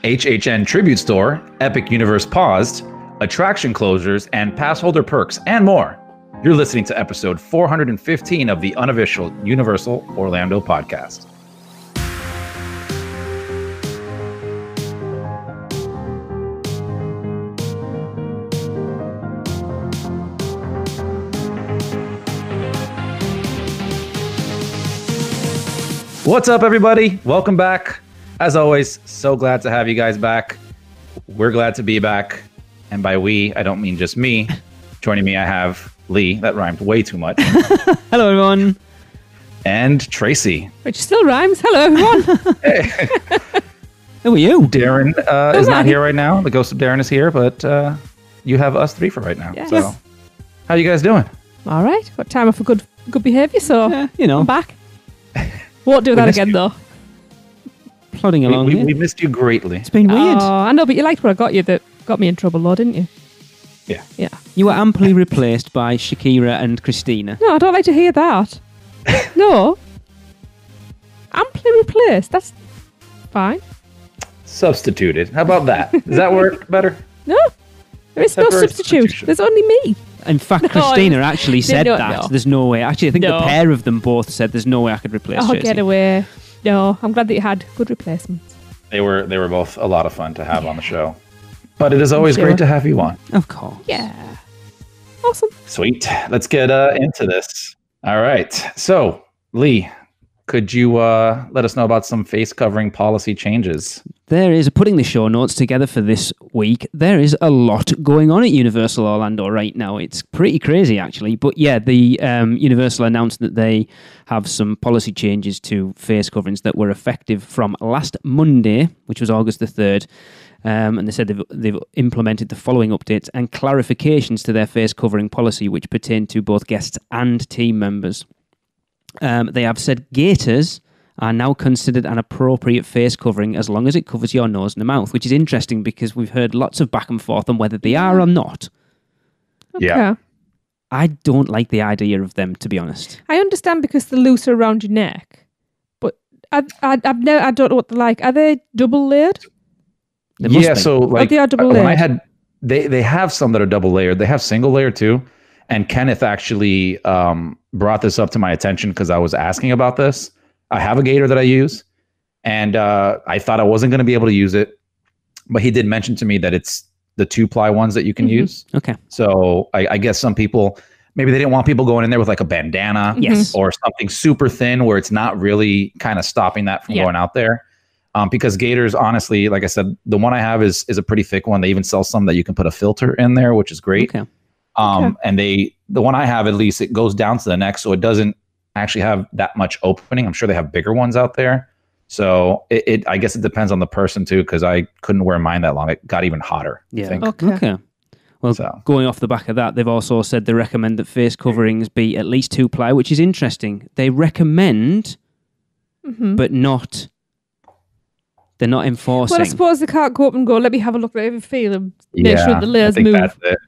HHN Tribute Store, Epic Universe Paused, attraction closures, and pass holder perks, and more. You're listening to episode 415 of the Unofficial Universal Orlando podcast. What's up, everybody? Welcome back. As always, so glad to have you guys back. We're glad to be back. And by we, I don't mean just me. Joining me, I have Lee. That rhymed way too much. Hello, everyone. And Tracy. Which still rhymes. Hello, everyone. Hey. Who are you? Darren is not here right now. The ghost of Darren is here, but you have us three for right now. Yes. So, how you guys doing? All right. Got time for good behaviour, so I'm back. Won't do that again, though. Plodding along. We missed you greatly. It's been weird. Oh, I know, but you liked what I got you that got me in trouble, though, didn't you? Yeah. Yeah. You were amply replaced by Shakira and Christina. No, I don't like to hear that. No. Amply replaced. That's fine. Substituted. How about that? Does that work better? No. There is no substitute. There's only me. In fact, Christina actually said that. No. There's no way. Actually, I think the pair of them both said there's no way I could replace Oh, Tracy. get away. No, I'm glad that you had good replacements. They were both a lot of fun to have on the show. But it is always great to have you on. Of course. Yeah. Awesome. Sweet. Let's get into this. All right. So, Lee, could you let us know about some face covering policy changes? There is, putting the show notes together for this week, there is a lot going on at Universal Orlando right now. It's pretty crazy, actually. But yeah, the Universal announced that they have some policy changes to face coverings that were effective from last Monday, which was August the 3rd. And they said they've implemented the following updates and clarifications to their face covering policy, which pertain to both guests and team members. They have said gaiters are now considered an appropriate face covering as long as it covers your nose and the mouth, which is interesting because we've heard lots of back and forth on whether they are or not. Okay. Yeah. I don't like the idea of them, to be honest. I understand because they're looser around your neck, but I don't know what they're like. Are they double layered? They must be. So like they are double when layered. I had, they have some that are double layered. They have single layer too. And Kenneth actually brought this up to my attention because I was asking about this. I have a gaiter that I use, and I thought I wasn't going to be able to use it, but he did mention to me that it's the 2-ply ones that you can use. Okay. So I guess some people, maybe they didn't want people going in there with like a bandana or something super thin where it's not really kind of stopping that from going out there. Because gaiters, honestly, like I said, the one I have is a pretty thick one. They even sell some that you can put a filter in there, which is great. Okay. And the one I have, at least, it goes down to the neck, so it doesn't actually have that much opening. I'm sure they have bigger ones out there. So I guess it depends on the person too, because I couldn't wear mine that long. It got even hotter. Yeah. I think. Okay. Well, going off the back of that, they've also said they recommend that face coverings be at least 2-ply, which is interesting. They recommend, but not. They're not enforcing. Well, I suppose they can't go up and go, let me have a look, let me feel and make sure the layers I think move. That's it.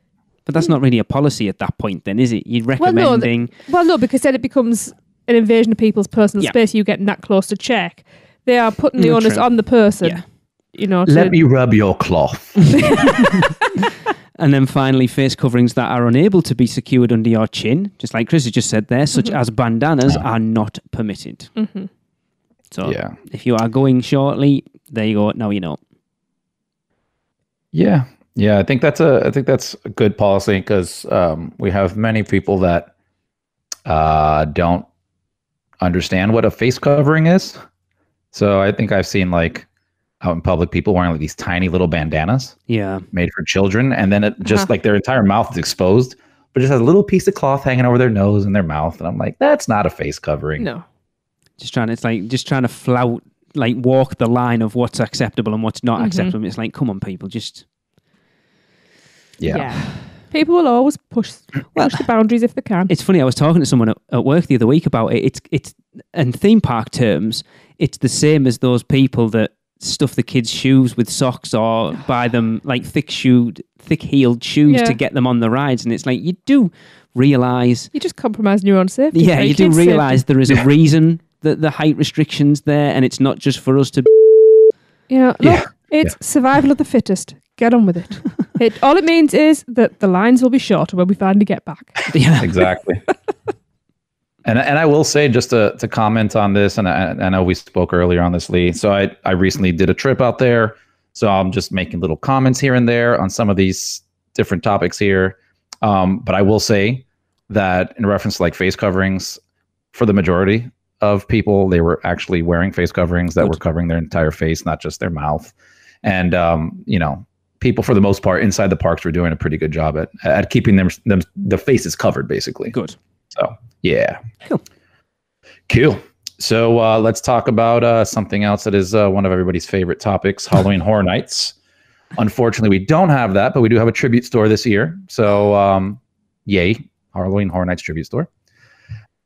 But that's not really a policy at that point, then, is it? You're recommending... Well, no, because then it becomes an invasion of people's personal space. You getting that close to check. They are putting the onus on the person. Yeah. You know, let me rub your cloth. And then finally, face coverings that are unable to be secured under your chin, just like Chris has just said there, such as bandanas, are not permitted. So if you are going shortly, there you go. Now you know. Yeah. Yeah, I think that's a good policy because we have many people that don't understand what a face covering is. So I think I've seen like out in public people wearing like these tiny little bandanas, made for children, and then it just like their entire mouth is exposed, but just has a little piece of cloth hanging over their nose and their mouth, and I'm like, that's not a face covering. No, just trying to flout, like walk the line of what's acceptable and what's not acceptable. It's like, come on, people, just. Yeah. People will always push the boundaries if they can. It's funny, I was talking to someone at work the other week about it. It's in theme park terms, it's the same as those people that stuff the kids' shoes with socks or buy them like thick-heeled shoes to get them on the rides. And it's like, you do realise... You're just compromising your own safety. Yeah, you do realise there is a reason that the height restriction's there and it's not just for us to... Look, It's survival of the fittest. Get on with it. All it means is that the lines will be shorter when we finally get back. Yeah, exactly. And I will say, just to comment on this, and I know we spoke earlier on this, Lee. So I recently did a trip out there. So I'm just making little comments here and there on some of these different topics here. But I will say that in reference to like face coverings, for the majority of people, they were actually wearing face coverings that were covering their entire face, not just their mouth. And, people for the most part inside the parks were doing a pretty good job at keeping them the faces covered, basically. Good. So, yeah. Cool. So let's talk about something else that is one of everybody's favorite topics, Halloween Horror Nights. Unfortunately, we don't have that, but we do have a tribute store this year. So, yay, Halloween Horror Nights tribute store.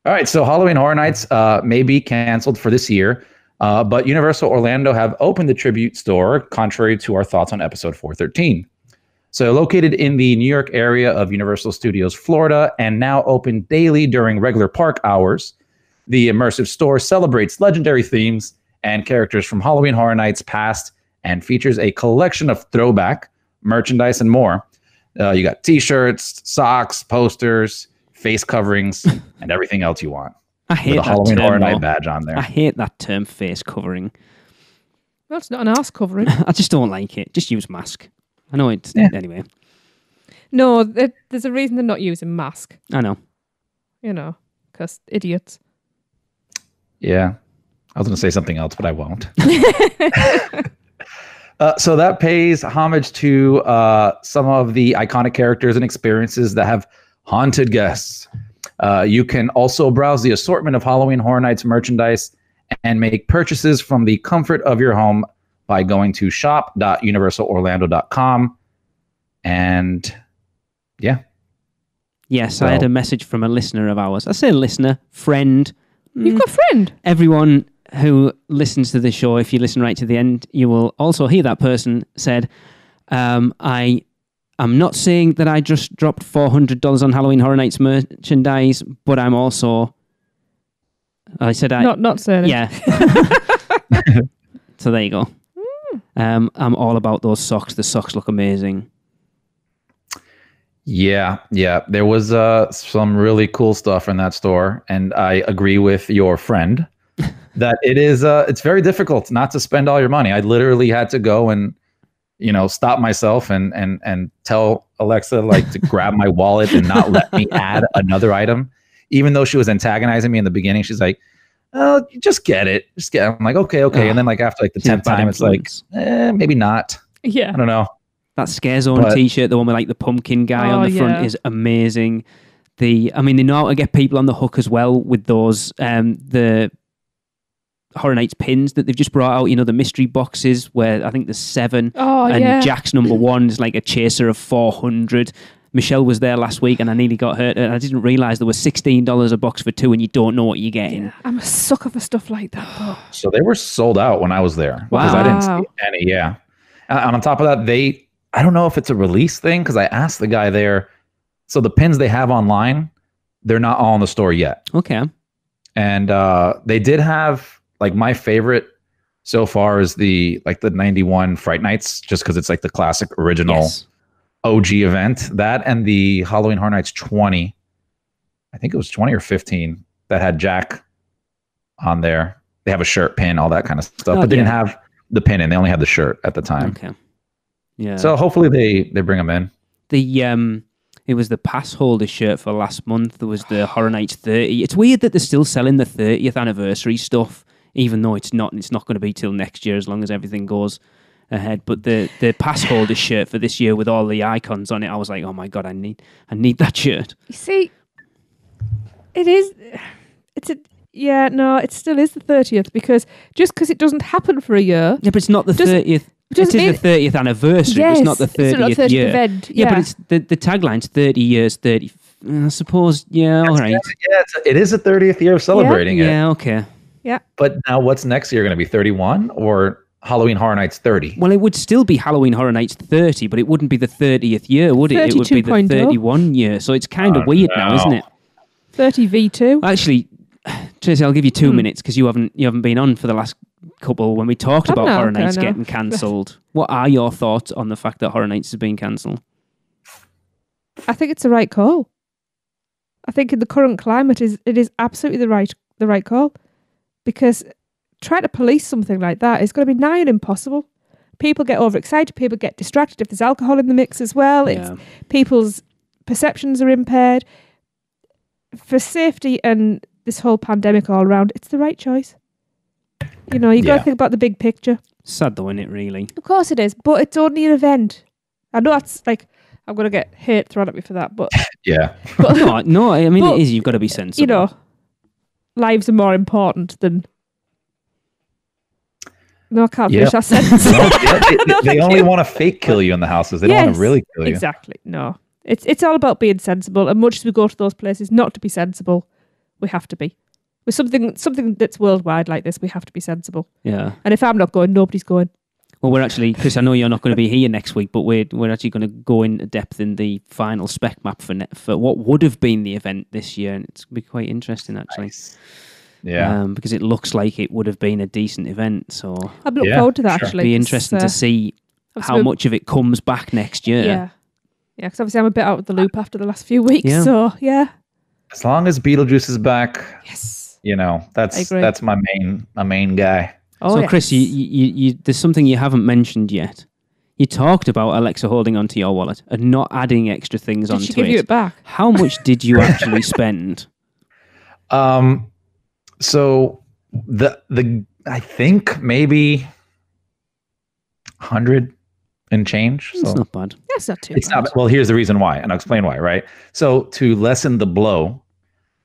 All right, so Halloween Horror Nights may be canceled for this year, but Universal Orlando have opened the tribute store, contrary to our thoughts on episode 413. So located in the New York area of Universal Studios, Florida, and now open daily during regular park hours, the immersive store celebrates legendary themes and characters from Halloween Horror Nights past and features a collection of throwback merchandise and more. You got t-shirts, socks, posters, face coverings, and everything else you want. I hate with a that Halloween term, Horror Night though. badge on there. I hate that term, face covering. Well, it's not an arse covering. I just don't like it. Just use mask. I know it's... Anyway. No, there's a reason they're not using mask. I know. Because idiots. Yeah. I was going to say something else, but I won't. So that pays homage to some of the iconic characters and experiences that have haunted guests. You can also browse the assortment of Halloween Horror Nights merchandise and make purchases from the comfort of your home by going to shop.universalorlando.com. And yeah. Yes, I had a message from a listener of ours. I say listener, friend. You've got a friend. Everyone who listens to the show, if you listen right to the end, you will also hear that person said, I'm not saying that I just dropped $400 on Halloween Horror Nights merchandise, but I'm also... I said I... Not saying it. Yeah. So there you go. I'm all about those socks. The socks look amazing. Yeah. There was some really cool stuff in that store, and I agree with your friend that it's very difficult not to spend all your money. I literally had to go and stop myself and tell Alexa to grab my wallet and not let me add another item, even though she was antagonizing me in the beginning. She's like, "Oh, just get it. Just get it." I'm like, okay. And then after the 10th time, it's maybe not. Yeah. I don't know. That Scare Zone t-shirt, the one with the pumpkin guy on the front, is amazing. They know how to get people on the hook as well with those the Horror Nights pins that they've just brought out. The mystery boxes where I think there's 7. And Jack's number 1 is a chaser of 400. Michelle was there last week and I nearly got hurt. And I didn't realise there was $16 a box for 2 and you don't know what you're getting. Yeah, I'm a sucker for stuff like that, though. So they were sold out when I was there. Wow. Because I didn't see any, yeah. And on top of that, I don't know if it's a release thing, because I asked the guy there, so the pins they have online, they're not all in the store yet. Okay. And they did have, my favorite so far is the 91 Fright Nights, just because it's the classic original OG event. That and the Halloween Horror Nights 20, I think it was 20 or 15, that had Jack on there. They have a shirt, pin, all that kind of stuff, but they didn't have the pin in. They only had the shirt at the time. Okay. Yeah. So hopefully they bring them in. It was the pass holder shirt for last month. There was the Horror Nights 30. It's weird that they're still selling the 30th anniversary stuff, even though it's not going to be till next year as long as everything goes ahead. But the pass holder shirt for this year with all the icons on it, I was like, oh my God, I need that shirt. You see, it still is the 30th, because just because it doesn't happen for a year. Yeah, but it's not the 30th. It is the 30th anniversary, but it's not the 30th year. Event. Yeah, but it's the tagline's 30 years, 30. I suppose, all right. Yeah, it is the 30th year of celebrating it. Yeah, okay. Yeah. But now what's next year going to be 31 or Halloween Horror Nights 30? Well, it would still be Halloween Horror Nights 30, but it wouldn't be the 30th year, would it? It would be the 31 year. So it's kind of weird now, isn't it? 30 V2. Actually, Tracy, I'll give you 2 minutes because you haven't been on for the last couple when we talked about Horror Nights getting cancelled. What are your thoughts on the fact that Horror Nights has been cancelled? I think it's the right call. I think in the current climate, it is absolutely the right call, because trying to police something like that is going to be nigh on impossible. People get overexcited. People get distracted if there's alcohol in the mix as well. Yeah. People's perceptions are impaired. For safety and this whole pandemic all around, it's the right choice. You know, you got to think about the big picture. Sad though, isn't it, really? Of course it is, but it's only an event. I know that's like, I'm going to get hate thrown at me for that, but... Yeah. But, no, I mean, it is. You've got to be sensible. You know, lives are more important than... No, I can't finish that sentence. They only want to fake kill you in the houses. They don't want to really kill you. Exactly. No. It's all about being sensible. And much as we go to those places not to be sensible, we have to be. With something that's worldwide like this, we have to be sensible. Yeah. And if I'm not going, nobody's going. Well, we're actually, Chris, I know you're not going to be here next week, but we're actually going to go into depth in the final spec map for what would have been the event this year, and it's going to be quite interesting, actually. Nice. Yeah. Because it looks like it would have been a decent event, so... I'm looking forward to that, actually. It'll be interesting to see how much of it comes back next year. Yeah. Yeah, because obviously I'm a bit out of the loop after the last few weeks, so, yeah. As long as Beetlejuice is back, yes, you know, that's my main guy. Oh, so, Chris, you there's something you haven't mentioned yet. You talked about Alexa holding onto your wallet and not adding extra things onto it. Did she give you it back? How much did you actually spend? So the I think maybe 100 and change. It's so not bad. That's not too it's bad. not. Well, here's the reason why, and I'll explain why. Right. So to lessen the blow,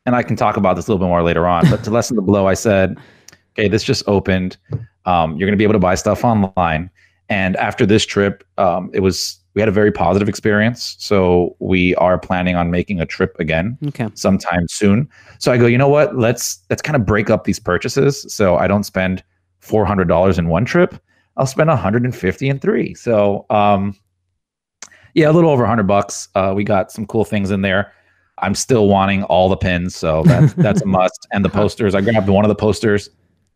and I can talk about this a little bit more later on, but to lessen the blow, I said, okay, this just opened. You're going to be able to buy stuff online. And after this trip, we had a very positive experience. So we are planning on making a trip again sometime soon. So I go, you know what? Let's kind of break up these purchases. So I don't spend $400 in one trip. I'll spend $150 in three. So a little over $100. We got some cool things in there. I'm still wanting all the pins, so that's a must. And the posters, I grabbed one of the posters.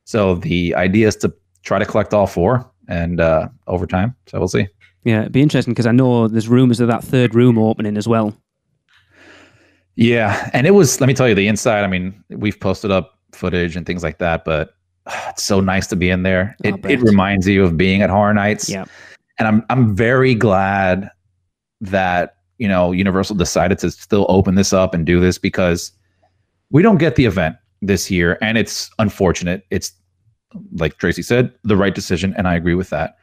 So the idea is to try to collect all four, and over time. So we'll see. Yeah, it'd be interesting because I know there's rumors of that third room opening as well. Yeah, and it was, let me tell you, the inside, I mean, we've posted up footage and things like that, but it's so nice to be in there. It reminds you of being at Horror Nights. Yeah. And I'm very glad that, you know, Universal decided to still open this up and do this, because we don't get the event this year, and it's unfortunate. It's, like Tracy said, the right decision, and I agree with that.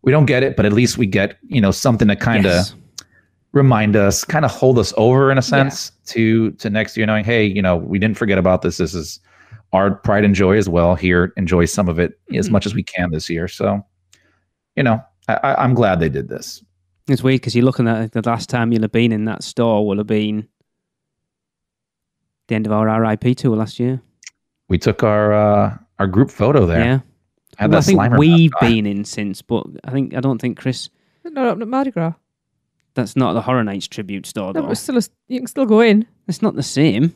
We don't get it, but at least we get, you know, something to kind of remind us, kind of hold us over in a sense to next year, knowing, hey, you know, we didn't forget about this. This is our pride and joy as well. Here, enjoy some of it as much as we can this year. So, you know, I'm glad they did this. It's weird because you're looking at the last time you'll have been in that store will have been the end of our RIP tour last year. We took our group photo there. Yeah. I think we've been in since, but I don't think Chris. Not up at Mardi Gras. That's not the Horror Nights tribute store, though. No, but you can still go in. It's not the same.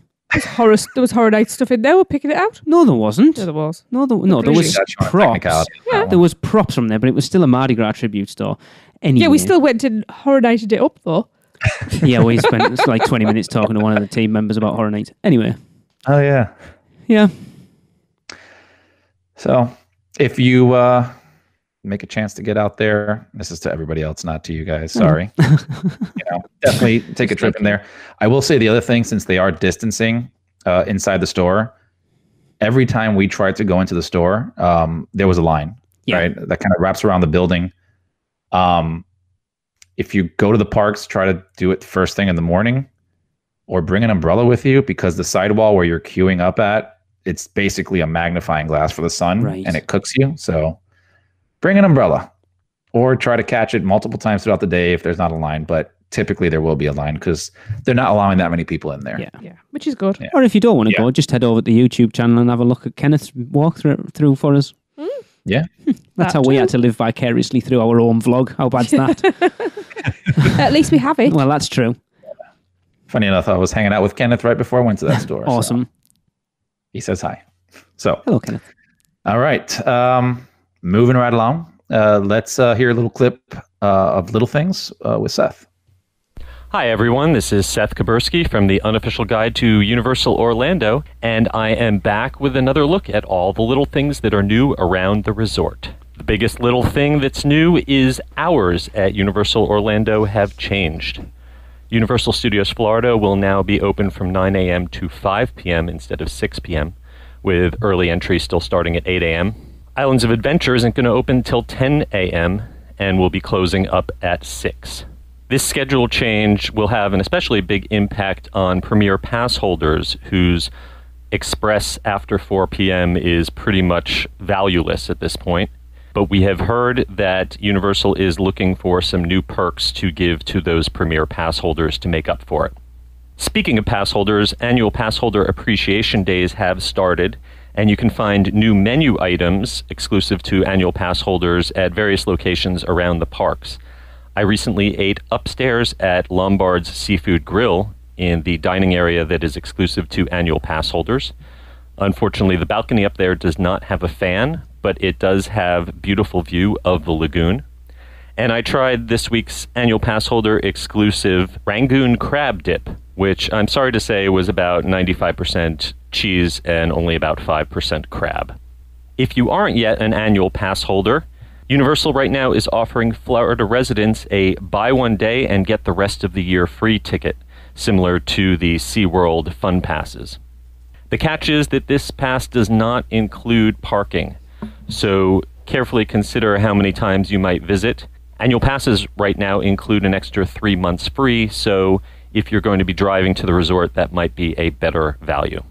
There was Horror Nights stuff in there. We're picking it out. No, there wasn't. Yeah, there was. No, there was props. Yeah. There was props from there, but it was still a Mardi Gras tribute store. Anyway. Yeah, we still went and Horror Nighted it up, though. Yeah, we spent like 20 minutes talking to one of the team members about Horror Nights. Anyway. Oh, yeah. Yeah. So, if you make a chance to get out there, this is to everybody else, not to you guys. Sorry. Definitely take a trip in there. I will say the other thing, since they are distancing inside the store, every time we tried to go into the store, there was a line, right? That kind of wraps around the building. If you go to the parks, try to do it first thing in the morning, or bring an umbrella with you, because the sidewall where you're queuing up at, it's basically a magnifying glass for the sun, and it cooks you. So bring an umbrella, or try to catch it multiple times throughout the day if there's not a line. But typically there will be a line because they're not allowing that many people in there. Yeah, which is good. Yeah. Or if you don't want to go, just head over to the YouTube channel and have a look at Kenneth's walkthrough for us. Yeah. That's how we had to live vicariously through our own vlog. How bad's that? At least we have it. Well, that's true. Funny enough, I was hanging out with Kenneth right before I went to that store. Awesome. So he says hi. So, Hello, Kenneth. all right. Moving right along. Let's hear a little clip of Little Things with Seth. Hi, everyone. This is Seth Kabursky from the Unofficial Guide to Universal Orlando, and I am back with another look at all the little things that are new around the resort. The biggest little thing that's new is hours at Universal Orlando have changed. Universal Studios Florida will now be open from 9 a.m. to 5 p.m. instead of 6 p.m., with early entry still starting at 8 a.m. Islands of Adventure isn't going to open till 10 a.m. and will be closing up at 6. This schedule change will have an especially big impact on Premier Pass holders whose express after 4 p.m. is pretty much valueless at this point. But we have heard that Universal is looking for some new perks to give to those Premier Pass holders to make up for it. Speaking of pass holders, annual pass holder appreciation days have started, and you can find new menu items exclusive to annual pass holders at various locations around the parks. I recently ate upstairs at Lombard's Seafood Grill in the dining area that is exclusive to annual pass holders. Unfortunately, the balcony up there does not have a fan, but it does have beautiful view of the lagoon. And I tried this week's annual pass holder exclusive Rangoon crab dip, which I'm sorry to say was about 95% cheese and only about 5% crab. If you aren't yet an annual pass holder, Universal right now is offering Florida residents a buy one day and get the rest of the year free ticket, similar to the SeaWorld Fun Passes. The catch is that this pass does not include parking, so carefully consider how many times you might visit. Annual passes right now include an extra 3 months free, so if you're going to be driving to the resort, that might be a better value.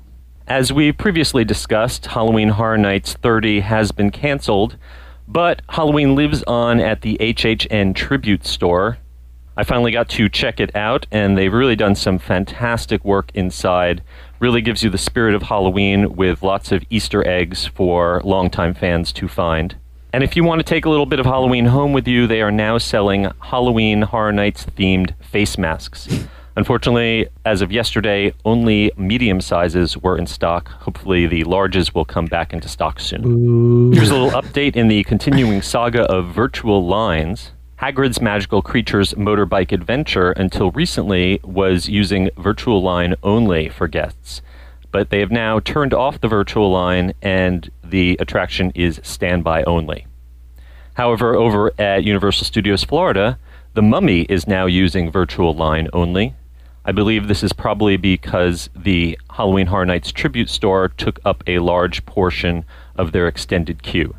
As we previously discussed, Halloween Horror Nights 30 has been canceled, but Halloween lives on at the HHN Tribute Store. I finally got to check it out, and they've really done some fantastic work inside. Really gives you the spirit of Halloween with lots of Easter eggs for longtime fans to find. And if you want to take a little bit of Halloween home with you, they are now selling Halloween Horror Nights themed face masks. Unfortunately, as of yesterday, only medium sizes were in stock. Hopefully the larges will come back into stock soon. Ooh. Here's a little update in the continuing saga of virtual lines. Hagrid's Magical Creatures Motorbike Adventure, until recently, was using virtual line only for guests. But they have now turned off the virtual line, and the attraction is standby only. However, over at Universal Studios Florida, The Mummy is now using virtual line only. I believe this is probably because the Halloween Horror Nights Tribute Store took up a large portion of their extended queue.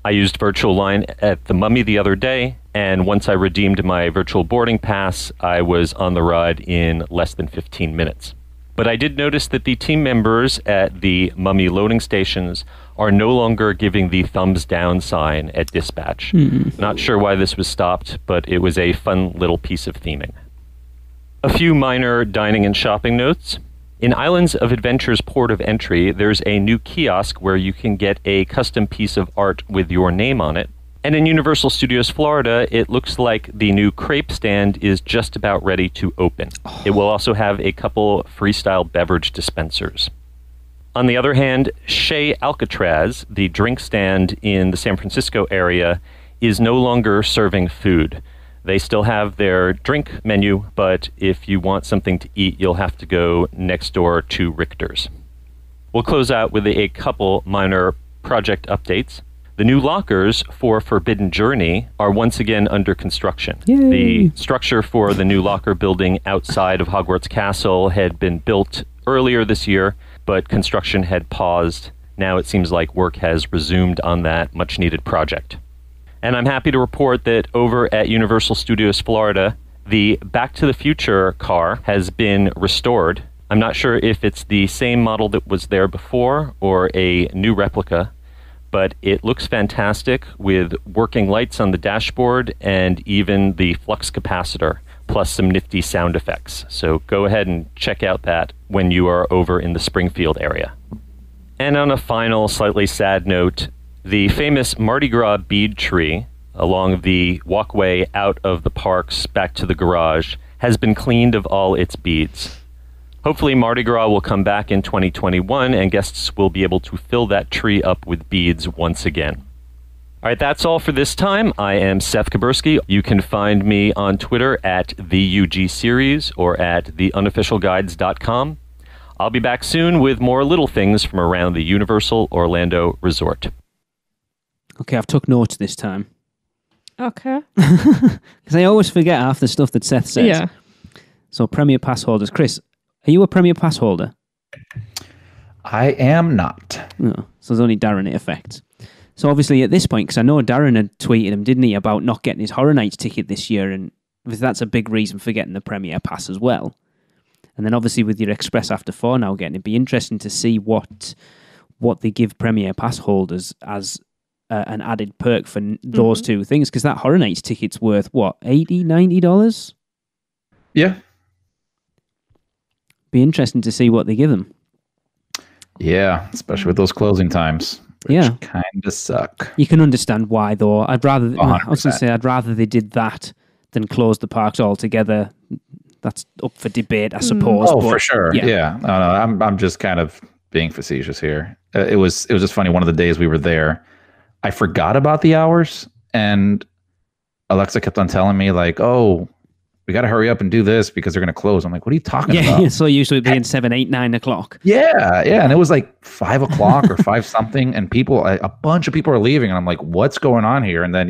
I used virtual line at The Mummy the other day, and once I redeemed my virtual boarding pass, I was on the ride in less than 15 minutes. But I did notice that the team members at the Mummy loading stations are no longer giving the thumbs down sign at dispatch. Not sure why this was stopped, but it was a fun little piece of theming. A few minor dining and shopping notes. In Islands of Adventure's port of entry, there's a new kiosk where you can get a custom piece of art with your name on it. And in Universal Studios Florida, it looks like the new crepe stand is just about ready to open. It will also have a couple freestyle beverage dispensers. On the other hand, Chez Alcatraz, the drink stand in the San Francisco area, is no longer serving food. They still have their drink menu, but if you want something to eat, you'll have to go next door to Richter's. We'll close out with a couple minor project updates. The new lockers for Forbidden Journey are once again under construction. Yay. The structure for the new locker building outside of Hogwarts Castle had been built earlier this year, but construction had paused. Now it seems like work has resumed on that much-needed project. And I'm happy to report that over at Universal Studios Florida, the Back to the Future car has been restored. I'm not sure if it's the same model that was there before or a new replica, but it looks fantastic with working lights on the dashboard and even the flux capacitor, plus some nifty sound effects. So go ahead and check out that when you are over in the Springfield area. And on a final, slightly sad note, the famous Mardi Gras bead tree along the walkway out of the parks back to the garage has been cleaned of all its beads. Hopefully Mardi Gras will come back in 2021 and guests will be able to fill that tree up with beads once again. All right, that's all for this time. I am Seth Kaburski. You can find me on Twitter at the UG Series or at theunofficialguides.com. I'll be back soon with more little things from around the Universal Orlando Resort. Okay, I've took notes this time. Okay. Because I always forget half the stuff that Seth says. Yeah. So, Premier Pass holders. Chris, are you a Premier Pass holder? I am not. No. So, there's only Darren it affects. So, obviously, at this point, because I know Darren had tweeted him, didn't he, about not getting his Horror Nights ticket this year, and that's a big reason for getting the Premier Pass as well. And then, obviously, with your Express After 4 now getting, it'd be interesting to see what they give Premier Pass holders as an added perk for those two things, because that Horror Nights ticket's worth, what, $80, $90? Yeah. Be interesting to see what they give them. Yeah, especially with those closing times, which kind of suck. You can understand why, though. I was going to 100%. say, I'd rather they did that than close the parks altogether. That's up for debate, I suppose. Oh, but, for sure. Yeah. No, I'm just kind of being facetious here. It was just funny. One of the days we were there, I forgot about the hours, and Alexa kept on telling me, like, oh, we got to hurry up and do this because they're going to close. I'm like, what are you talking about? Yeah, so usually being 7, 8, 9 o'clock. Yeah. And it was like 5 o'clock or 5 something, and a bunch of people are leaving, and I'm like, what's going on here? And then,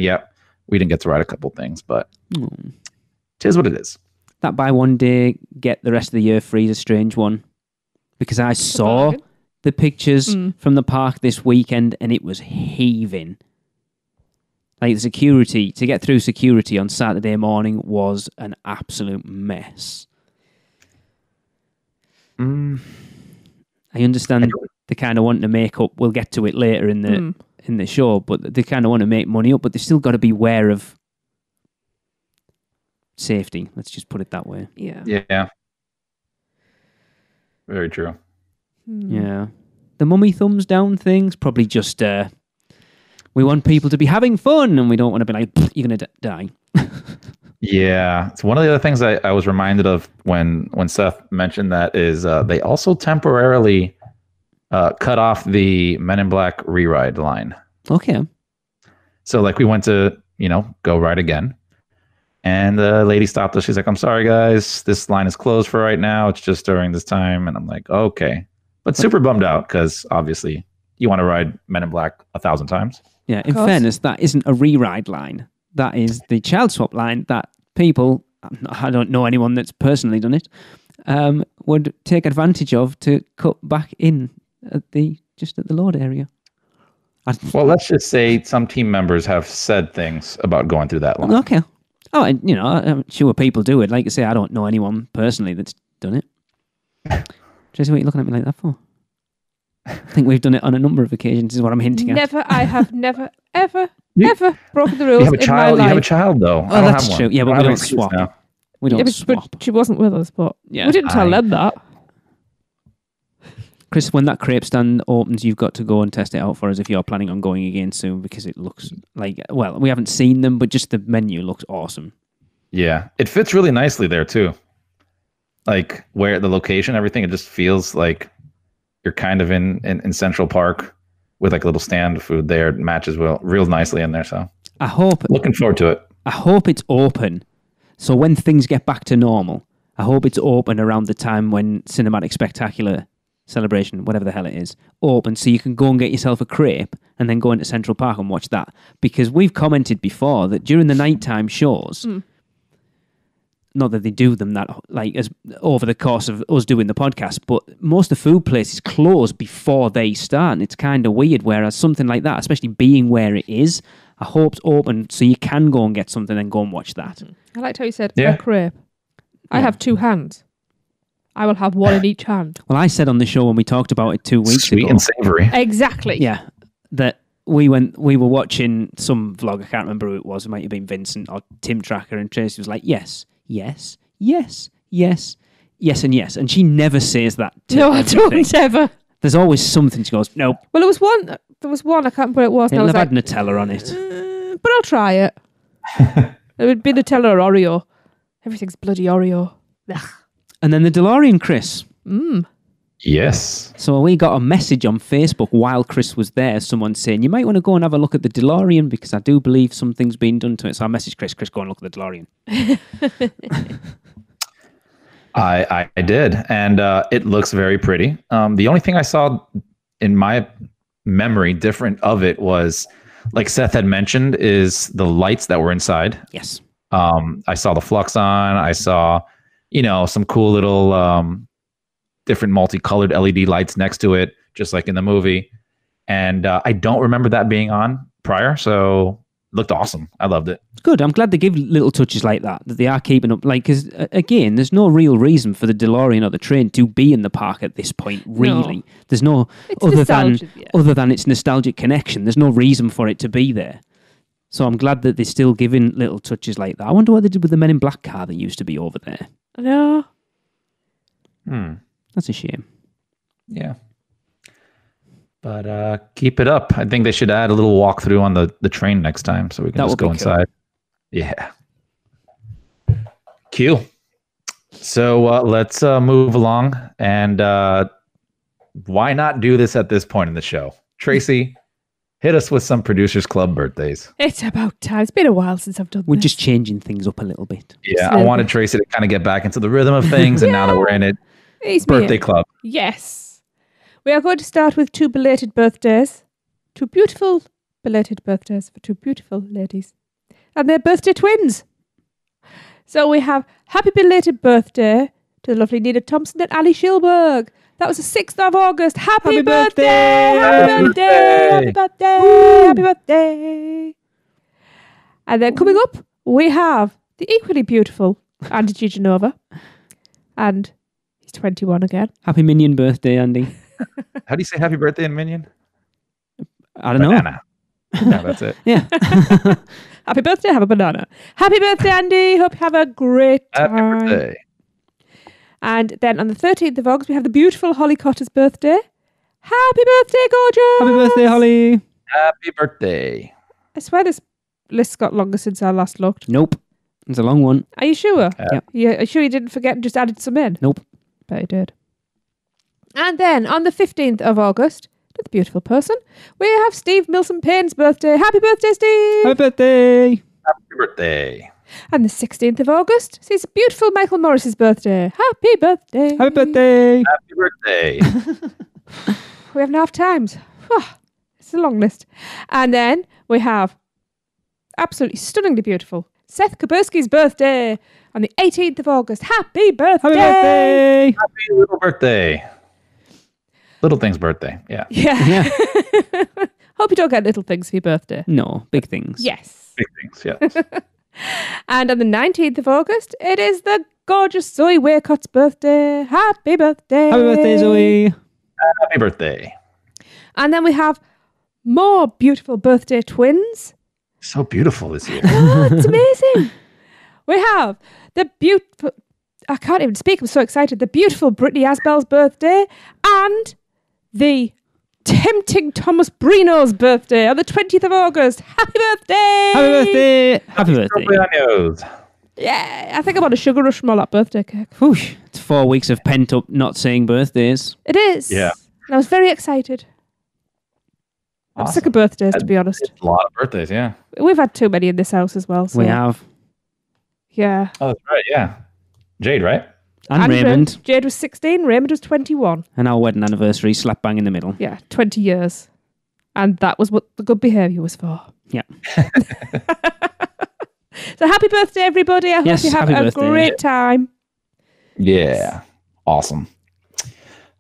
we didn't get to ride a couple things, but it is what it is. That buy one day, get the rest of the year free is a strange one, because I saw the pictures from the park this weekend, and it was heaving. Like, the security, to get through security on Saturday morning was an absolute mess. I understand they kind of want to make up. We'll get to it later in the show, but they kind of want to make money up, but they still got to be aware of safety. Let's just put it that way. Yeah. Very true. Yeah. The mummy thumbs down thing's probably just we want people to be having fun, and we don't want to be like, you're going to die. Yeah. It's one of the other things I was reminded of when Seth mentioned that is they also temporarily cut off the Men in Black re-ride line. Okay. So, like, we went to, go ride again. And the lady stopped us. She's like, I'm sorry, guys. This line is closed for right now. It's just during this time. And I'm like, okay. But super bummed out because obviously you want to ride Men in Black 1,000 times. Yeah, in fairness, that isn't a re-ride line. That is the child swap line that people, I don't know anyone that's personally done it, would take advantage of to cut back in just at the load area. Well, let's just say some team members have said things about going through that line. Okay. Oh, and I'm sure people do it. Like I say, I don't know anyone personally that's done it. Tracy, what are you looking at me like that for? I think we've done it on a number of occasions, is what I'm hinting at. I have never, ever broken the rules you have a in child, my life. You have a child, though. Oh, that's true. Yeah, but we don't swap. Now. We don't swap. But she wasn't with us, but Yeah. we didn't tell them that. Chris, when that crepe stand opens, you've got to go and test it out for us if you're planning on going again soon, because it looks like, well, we haven't seen them, but just the menu looks awesome. Yeah, it fits really nicely there, too. Like, where the location, everything, it just feels like you're kind of in Central Park with like a little stand of food there. It matches real nicely in there. So looking forward to it. I hope it's open. So when things get back to normal, I hope it's open around the time when Cinematic Spectacular Celebration, whatever the hell it is, open, so you can go and get yourself a crepe and then go into Central Park and watch that. Because we've commented before that during the nighttime shows, not that they do them that like as over the course of us doing the podcast, but most of the food places close before they start, and it's kind of weird. Whereas something like that, especially being where it is, I hope it's open so you can go and get something and go and watch that. I liked how you said a crepe. I have 2 hands. I will have one in each hand. Well, I said on the show when we talked about it 2 weeks ago. Sweet and savory. Exactly. Yeah, that we were watching some vlog. I can't remember who it was. It might have been Vincent or Tim Tracker, and Tracy was like, yes, yes, yes, yes, yes, and yes. And she never says that to No, I everything. don't ever. There's always something. She goes, nope. Well, there was one, I can't remember what it was. And I It'll was have like, had Nutella on it. but I'll try it. It would be Nutella or Oreo. Everything's bloody Oreo. Ugh. And then the DeLorean, Chris. Yes. So we got a message on Facebook while Chris was there, someone saying, you might want to go and have a look at the DeLorean because I do believe something's been done to it. So I messaged Chris, go and look at the DeLorean. I did, and it looks very pretty. The only thing I saw in my memory different of it was, like Seth had mentioned, is the lights that were inside. Yes. I saw the flux on. I saw, some cool little different multicolored LED lights next to it, just like in the movie. And I don't remember that being on prior, so it looked awesome. I loved it. Good. I'm glad they give little touches like that they are keeping up. Like, because again, there's no real reason for the DeLorean or the train to be in the park at this point. Really, No. There's no It's other than its nostalgic connection. There's no reason for it to be there. So I'm glad that they're still giving little touches like that. I wonder what they did with the Men in Black car that used to be over there. I know. That's a shame. Yeah. But keep it up. I think they should add a little walkthrough on the train next time so we can That just would be go cool. inside. Yeah. Cool. So let's move along. And why not do this at this point in the show? Tracy, hit us with some Producers Club birthdays. It's about time. It's been a while since I've done We're this. just changing things up a little bit. Yeah, I wanted Tracy to kind of get back into the rhythm of things. And now that we're in it, Ease me birthday in. club. Yes. We are going to start with 2 belated birthdays. 2 beautiful belated birthdays for 2 beautiful ladies. And they're birthday twins. So we have happy belated birthday to the lovely Nina Thompson and Ali Schilberg. That was the 6th of August. Happy birthday! Happy birthday! Happy birthday! Happy birthday! And then coming up, we have the equally beautiful Andy Giganova. And he's 21 again. Happy Minion birthday, Andy. How do you say happy birthday in Minion? I don't know. Banana. Yeah, that's it. Yeah. Happy birthday, have a banana. Happy birthday, Andy. Hope you have a great time. Happy birthday. And then on the 13th of August, we have the beautiful Holly Cotter's birthday. Happy birthday, gorgeous. Happy birthday, Holly. Happy birthday. I swear this list got longer since I last looked. Nope. It's a long one. Are you sure? Yep. Yeah, are you sure you didn't forget and just added some in? Nope. Bet you did. And then on the 15th of August, another beautiful person, we have Steve Milson Payne's birthday. Happy birthday, Steve. Happy birthday. Happy birthday. And the 16th of August sees beautiful Michael Morris's birthday. Happy birthday. Happy birthday. Happy birthday. We have enough times. It's a long list. And then we have absolutely stunningly beautiful Seth Kaburski's birthday on the 18th of August. Happy birthday. Happy birthday. Happy little birthday. Little thing's birthday. Yeah. Yeah. Hope you don't get little things for your birthday. No, big things. Yes. Big things. Yeah. And on the 19th of August, it is the gorgeous Zoe Waycott's birthday. Happy birthday. Happy birthday, Zoe. Happy birthday. And then we have more beautiful birthday twins. So beautiful this year. Oh, it's amazing. We have the beautiful, I can't even speak, I'm so excited. The beautiful Brittany Asbell's birthday and the tempting Thomas Brino's birthday on the 20th of August. Happy birthday. Happy birthday. Happy birthday. Cumpleaños. Yeah, I think I'm on a sugar rush from all that birthday cake. Whoosh. It's 4 weeks of pent up not saying birthdays. It is. Yeah. And I was very excited. I'm sick of birthdays, to be honest. It's a lot of birthdays, yeah. We've had too many in this house as well. So. We have. Yeah. Oh, that's right, yeah. Jade, right? And Raymond. Jade was 16, Raymond was 21. And our wedding anniversary slap bang in the middle. Yeah, 20 years. And that was what the good behaviour was for. Yeah. So happy birthday, everybody. I hope Yes, you have happy a birthday. great time. Yeah. Awesome.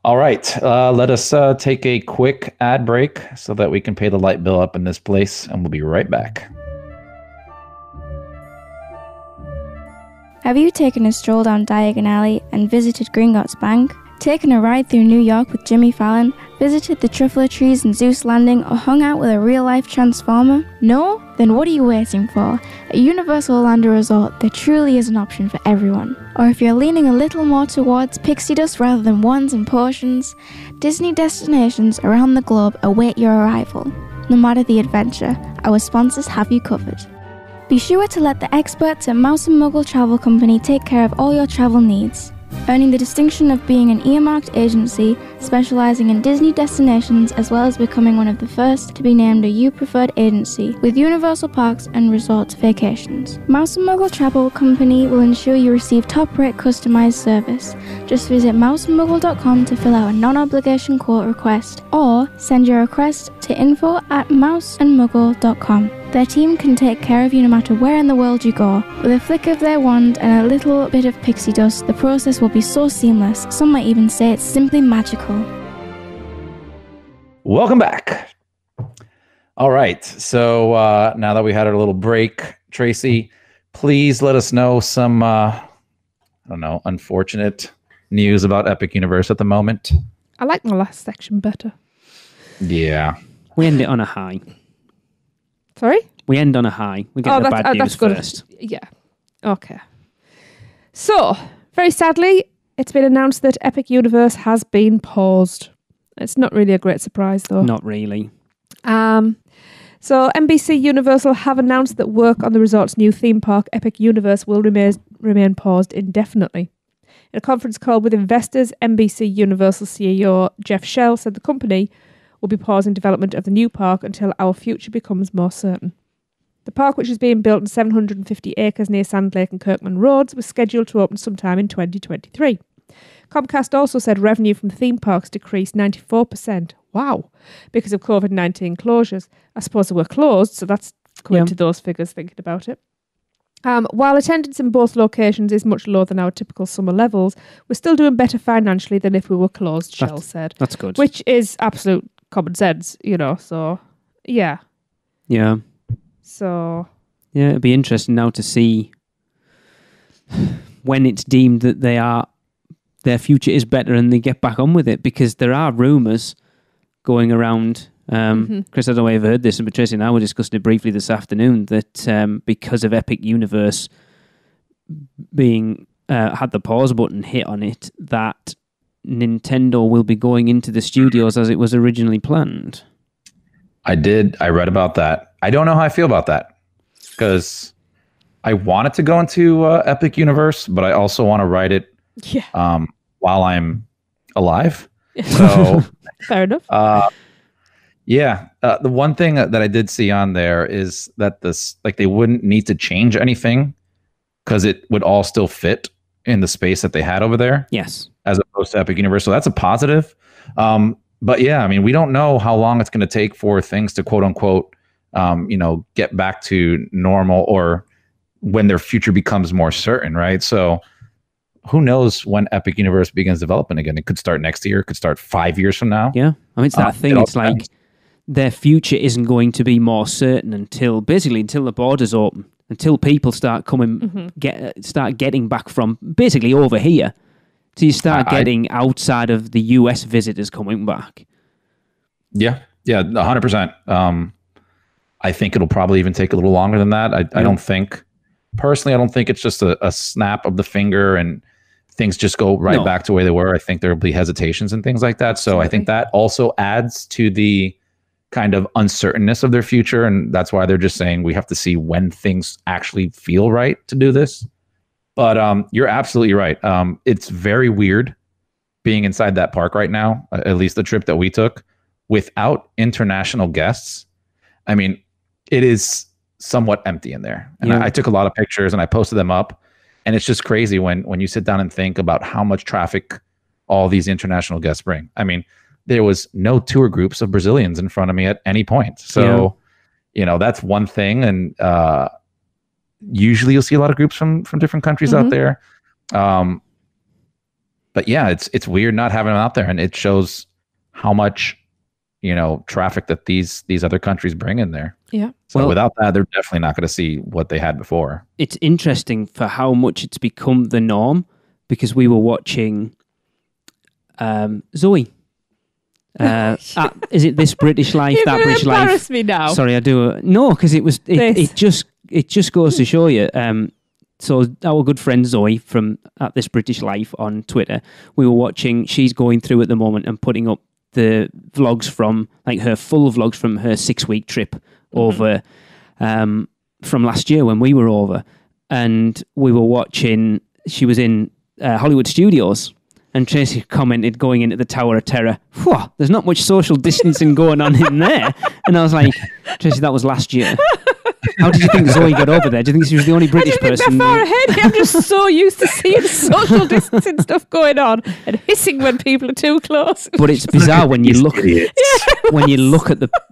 All right. Let us take a quick ad break so that we can pay the light bill up in this place, and we'll be right back. Have you taken a stroll down Diagon Alley and visited Gringotts Bank? Taken a ride through New York with Jimmy Fallon? Visited the Truffler Trees in Zeus Landing or hung out with a real-life Transformer? No? Then what are you waiting for? At Universal Orlando Resort, there truly is an option for everyone. Or if you're leaning a little more towards pixie dust rather than ones and portions, Disney destinations around the globe await your arrival. No matter the adventure, our sponsors have you covered. Be sure to let the experts at Mouse & Muggle Travel Company take care of all your travel needs. earning the distinction of being an earmarked agency specializing in Disney destinations, as well as becoming one of the first to be named a U Preferred agency with Universal Parks and Resorts vacations. Mouse and Muggle Travel Company will ensure you receive top-rate customized service. Just visit mouseandmuggle.com to fill out a non-obligation quote request, or send your request to info@mouseandmuggle.com. Their team can take care of you no matter where in the world you go. With a flick of their wand and a little bit of pixie dust, the process will be so seamless, some might even say it's simply magical. Welcome back. All right. So now that we had our little break, Tracy, please let us know some, unfortunate news about Epic Universe at the moment. I like my last section better. Yeah. We end it on a high. Sorry? We end on a high. We get the bad news first. Yeah. Okay. So, very sadly, it's been announced that Epic Universe has been paused. It's not really a great surprise, though. Not really. So, NBC Universal have announced that work on the resort's new theme park, Epic Universe, will remain paused indefinitely. In a conference call with investors, NBC Universal CEO Jeff Shell said the company will be pausing development of the new park until our future becomes more certain. The park, which is being built on 750 acres near Sand Lake and Kirkman Roads, was scheduled to open sometime in 2023. Comcast also said revenue from theme parks decreased 94%. Wow. Because of COVID-19 closures. I suppose they were closed, so that's going to those figures thinking about it. While attendance in both locations is much lower than our typical summer levels, we're still doing better financially than if we were closed, Shell said. That's good. Which is absolute common sense, so, yeah. Yeah. So... yeah, it'd be interesting now to see when it's deemed that their future is better and they get back on with it, because there are rumours going around. Chris, I don't know if you've heard this, but Tracy and I were discussing it briefly this afternoon, that because of Epic Universe being had the pause button hit on it, that Nintendo will be going into the studios as it was originally planned. I read about that. I don't know how I feel about that, because I want it to go into Epic Universe, but I also want to write it while I'm alive. So fair enough. The one thing that I did see on there is that they wouldn't need to change anything because it would all still fit in the space that they had over there. Yes. As opposed to Epic Universe. So that's a positive. But yeah, I mean, we don't know how long it's going to take for things to quote unquote, get back to normal, or when their future becomes more certain, right? So who knows when Epic Universe begins development again? It could start next year. It could start 5 years from now. Yeah. I mean, it's that thing. It's like their future isn't going to be more certain until the borders open, until people start coming, start getting back from basically over here. So you start getting outside of the US visitors coming back. Yeah, 100%. I think it'll probably even take a little longer than that. I don't think it's just a snap of the finger and things just go back to where they were. I think there'll be hesitations and things like that. So I think that also adds to the kind of uncertainness of their future. And that's why they're just saying we have to see when things actually feel right to do this. But you're absolutely right. It's very weird being inside that park right now, at least the trip that we took, without international guests. I mean, it is somewhat empty in there. And I took a lot of pictures and I posted them up. And it's just crazy when you sit down and think about how much traffic all these international guests bring. I mean, there was no tour groups of Brazilians in front of me at any point. So, that's one thing. And usually you'll see a lot of groups from different countries out there. But yeah, it's weird not having them out there. And it shows how much, traffic that these other countries bring in there. Yeah. So without that, they're definitely not going to see what they had before. It's interesting for how much it's become the norm, because we were watching Zoe. Is it This British Life, That British Life? Embarrass me now. Sorry, I do. No, because it just goes to show you. So our good friend Zoe from at This British Life on Twitter, we were watching. She's going through at the moment and putting up the vlogs from her full vlogs from her 6-week trip over from last year when we were over, and we were watching. She was in Hollywood Studios. And Tracy commented going into the Tower of Terror, "Whew, there's not much social distancing going on in there." And I was like, Tracy, that was last year. How did you think Zoe got over there? Do you think she was the only British person? They're far ahead. I'm just so used to seeing social distancing stuff going on and hissing when people are too close. But it's bizarre when you look at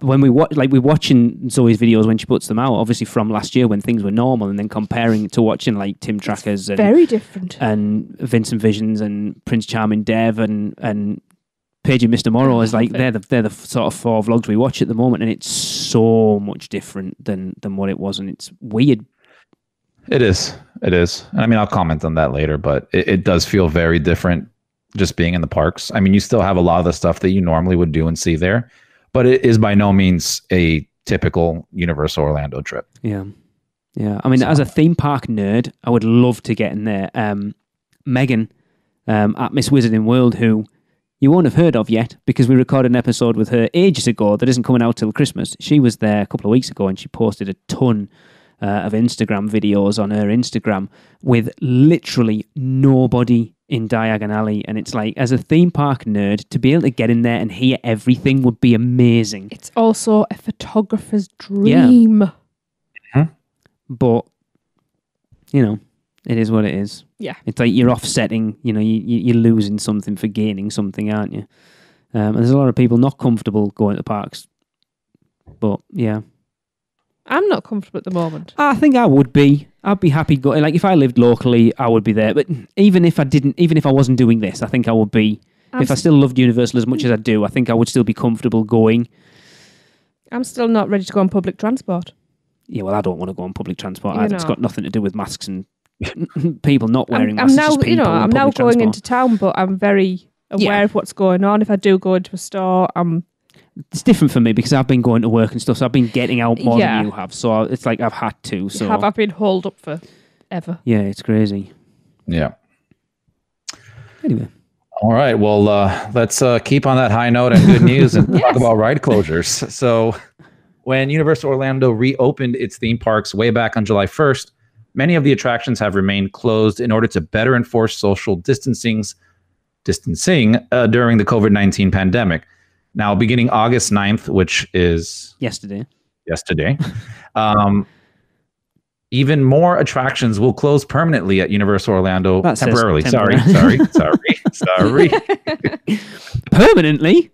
we're watching Zoe's videos when she puts them out, obviously from last year when things were normal, and then comparing it to watching like Tim Trackers and very different, and Vincent Visions and Prince Charming Dev and Paige and Mr. Morrow is like they're the sort of 4 vlogs we watch at the moment, and it's so much different than what it was, and it's weird. It is. I mean, I'll comment on that later, but it does feel very different just being in the parks. I mean, you still have a lot of the stuff that you normally would do and see there, but it is by no means a typical Universal Orlando trip. Yeah. I mean, as a theme park nerd, I would love to get in there. Megan at Miss Wizarding World, who you won't have heard of yet because we recorded an episode with her ages ago that isn't coming out till Christmas. She was there a couple of weeks ago and she posted a ton of Instagram videos on her Instagram with literally nobody in Diagon Alley. And it's like, as a theme park nerd, to be able to get in there and hear everything would be amazing. It's also a photographer's dream. Yeah. Mm-hmm. But, you know, it is what it is. Yeah. It's like you're offsetting, you know, you're losing something for gaining something, aren't you? And there's a lot of people not comfortable going to the parks. But, yeah. I'm not comfortable at the moment. I think I would be. I'd be happy going. Like, if I lived locally, I would be there. But even if I wasn't doing this, I think I would be. If I still loved Universal as much as I do, I think I would still be comfortable going. I'm still not ready to go on public transport. Yeah, well, I don't want to go on public transport either. It's got nothing to do with masks and people not wearing I'm masks. I'm now going into town, but I'm very aware of what's going on. If I do go into a store, it's different for me because I've been going to work and stuff, so I've been getting out more than you have. So it's like I've had to. So I've been holed up for ever. Yeah, it's crazy. Yeah. Anyway. All right. Well, let's keep on that high note and good news and talk about ride closures. So when Universal Orlando reopened its theme parks way back on July 1st, many of the attractions have remained closed in order to better enforce social distancing during the COVID-19 pandemic. Now, beginning August 9th, which is yesterday, even more attractions will close permanently at Universal Orlando temporarily. Sorry. Permanently?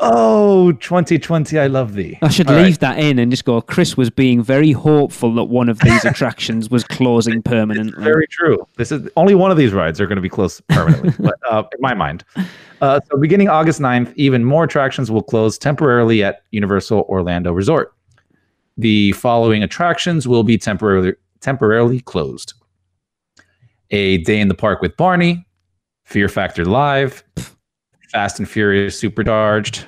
Oh, 2020, I love thee. I should leave that in and just go, Chris was being very hopeful that one of these attractions was closing permanently. Very true. This is only one of these rides are going to be closed permanently, but in my mind. So beginning August 9th, even more attractions will close temporarily at Universal Orlando Resort. The following attractions will be temporarily closed. A Day in the Park with Barney, Fear Factor Live, Fast and Furious Supercharged,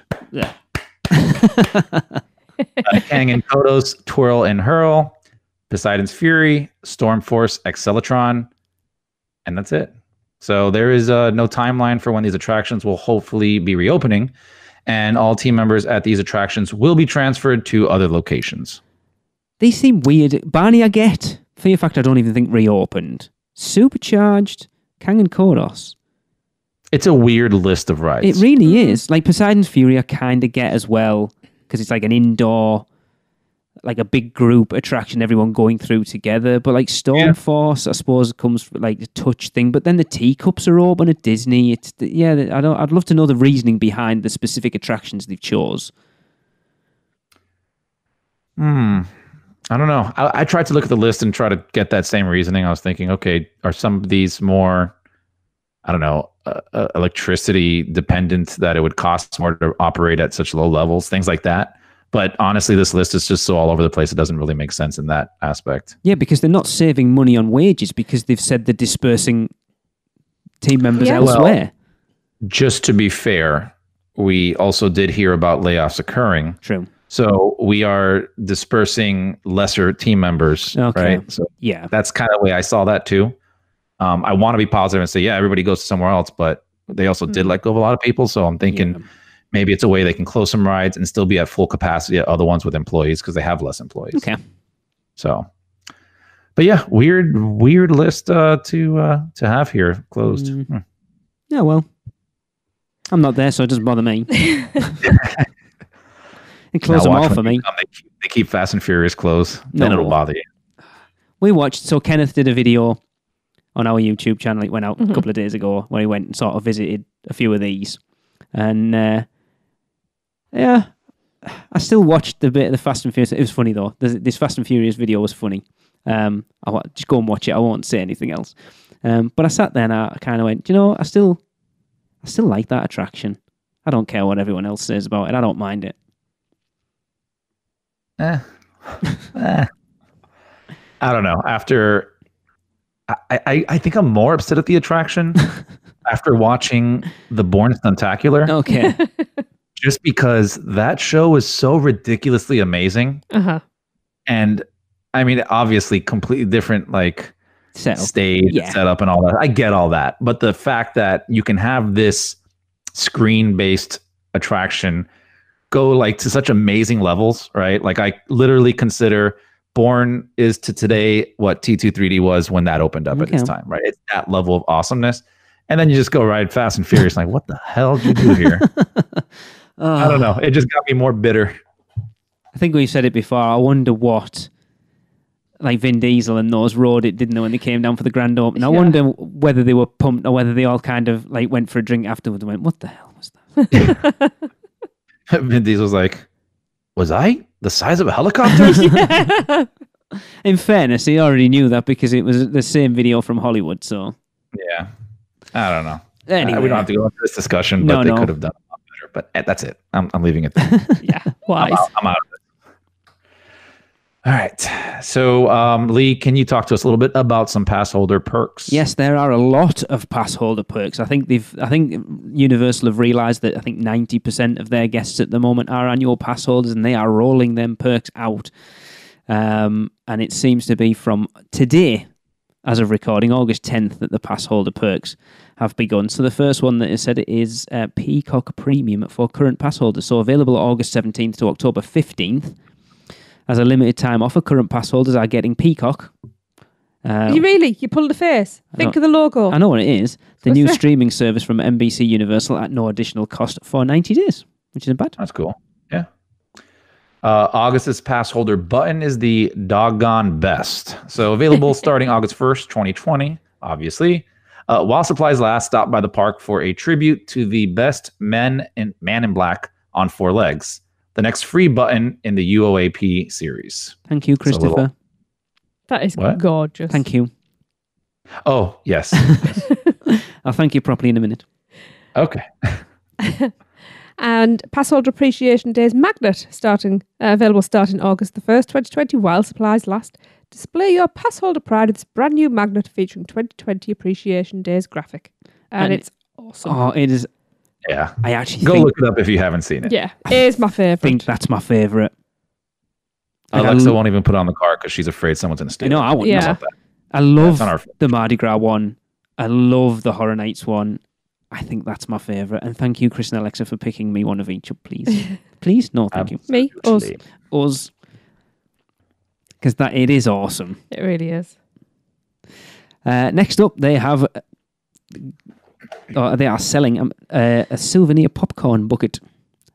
Kang and Kodos Twirl and Hurl, Poseidon's Fury, Storm Force Accelatron, and that's it. So there is no timeline for when these attractions will hopefully be reopening, and all team members at these attractions will be transferred to other locations. These seem weird. Barney, I get. Fear Factor, I don't even think reopened. Supercharged, Kang and Kodos. It's a weird list of rides. It really is. Like Poseidon's Fury, I kind of get as well, because it's like an indoor, like a big group attraction, everyone going through together. But like Storm Force, I suppose, comes from like the touch thing. But then the teacups are open at Disney. I'd love to know the reasoning behind the specific attractions they've chose. I don't know. I tried to look at the list and try to get that same reasoning. I was thinking, okay, are some of these more, I don't know, electricity dependent that it would cost more to operate at such low levels, things like that. But honestly, this list is just so all over the place. It doesn't really make sense in that aspect. Yeah, because they're not saving money on wages because they've said they're dispersing team members elsewhere. Well, just to be fair, we also did hear about layoffs occurring. True. So we are dispersing lesser team members, right? So that's kind of the way I saw that too. I want to be positive and say, everybody goes to somewhere else, but they also did let go of a lot of people. So I'm thinking maybe it's a way they can close some rides and still be at full capacity at other ones with employees because they have less employees. Okay. So, But yeah, weird list to have here closed. Yeah, well, I'm not there, so it doesn't bother me. It closed them all for me. They keep Fast and Furious closed. Then it'll bother you. We watched. So Kenneth did a video on our YouTube channel. It went out a couple of days ago where he went and sort of visited a few of these, and yeah, I still watched the bit of the Fast and Furious. It was funny though. This Fast and Furious video was funny. Just go and watch it. I won't say anything else. But I sat there and I kind of went, I still like that attraction. I don't care what everyone else says about it. I don't mind it. I don't know. After, I think I'm more upset at the attraction after watching the Bourne Stuntacular. Okay. Just because that show is so ridiculously amazing. And I mean, obviously completely different, like stage, setup and all that. I get all that. But the fact that you can have this screen-based attraction go like to such amazing levels, right? Like I literally consider Bourne is to today what T2 3D was when that opened up at its time, right? It's that level of awesomeness. And then you just go ride Fast and Furious, like, what the hell did you do here? I don't know. It just got me more bitter. I think we've said it before. I wonder what, like Vin Diesel and those rode it, didn't they, when they came down for the grand opening? I wonder whether they were pumped or whether they all kind of like went for a drink afterwards and went, what the hell was that? Vin Diesel was like, was I the size of a helicopter? In fairness, he already knew that because it was the same video from Hollywood. So yeah, I don't know. Anyway, we don't have to go into this discussion, but they could have done a lot better. But that's it. I'm leaving it there. Wise. I'm out of it. All right. So, Lee, can you talk to us a little bit about some pass holder perks? Yes, there are a lot of pass holder perks. I think Universal have realised that 90% of their guests at the moment are annual pass holders, and they are rolling them perks out. And it seems to be from today, as of recording, August 10th, that the pass holder perks have begun. So the first one that is said is Peacock Premium for current pass holders. So available August 17th to October 15th. As a limited time offer, current pass holders are getting Peacock. You pulled a face. Think of the logo. I know what it is. The new streaming service from NBC Universal at no additional cost for 90 days, which isn't bad. That's cool. Yeah. August's pass holder button is the doggone best. So available starting August 1st, 2020, obviously. While supplies last, stop by the park for a tribute to the best man in black on 4 legs. The next free button in the UOAP series. Thank you, Christopher. That is gorgeous. Thank you. Oh, yes. I'll thank you properly in a minute. Okay. And Passholder Appreciation Days magnet available starting August the 1st, 2020, while supplies last. Display your Passholder pride with this brand new magnet featuring 2020 Appreciation Days graphic. And it's awesome. Oh, it is. Yeah. I actually Go look it up if you haven't seen it. Yeah, it is my favourite. I think that's my favourite. Alexa won't even put it on the cart because she's afraid someone's going to steal it. No, I wouldn't. Yeah. I love the Mardi Gras one. I love the Horror Nights one. I think that's my favourite. And thank you, Chris and Alexa, for picking me one of each up, please. Please? No, thank you. Me? Us. Because it is awesome. It really is. Next up, they have... they are selling a Souvenir popcorn bucket.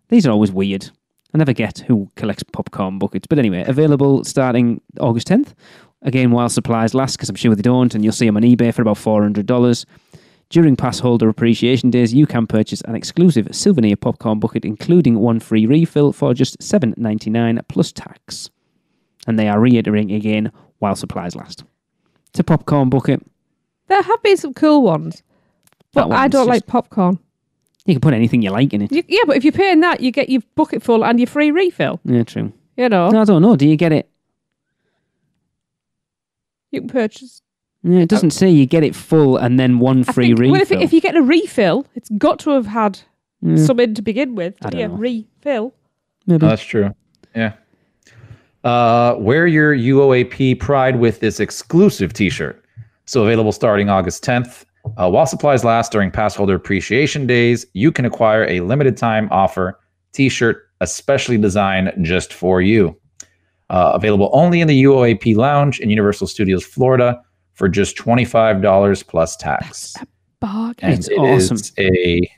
These are always weird. I never get who collects popcorn buckets. But anyway, available starting August 10th. Again, while supplies last, because I'm sure they don't, and you'll see them on eBay for about $400. During pass holder appreciation days, you can purchase an exclusive Souvenir popcorn bucket, including one free refill for just $7.99 plus tax. And they are reiterating again, while supplies last. It's a popcorn bucket. There have been some cool ones. But I don't like popcorn. You can put anything you like in it. Yeah, but if you're paying that, you get your bucket full and your free refill. Yeah, true. You know. No, I don't know. Do you get it? You can purchase. Yeah, it doesn't say you get it full and then one free refill. Well, if you get a refill, it's got to have had some in to begin with. I don't know. Refill. Maybe. Oh, that's true. Yeah. Wear your UOAP pride with this exclusive t-shirt. So available starting August 10th. While supplies last during pass holder appreciation days, you can acquire a limited time offer t-shirt especially designed just for you. Available only in the UOAP Lounge in Universal Studios Florida for just $25 plus tax. That's a bargain. And It's it awesome. is a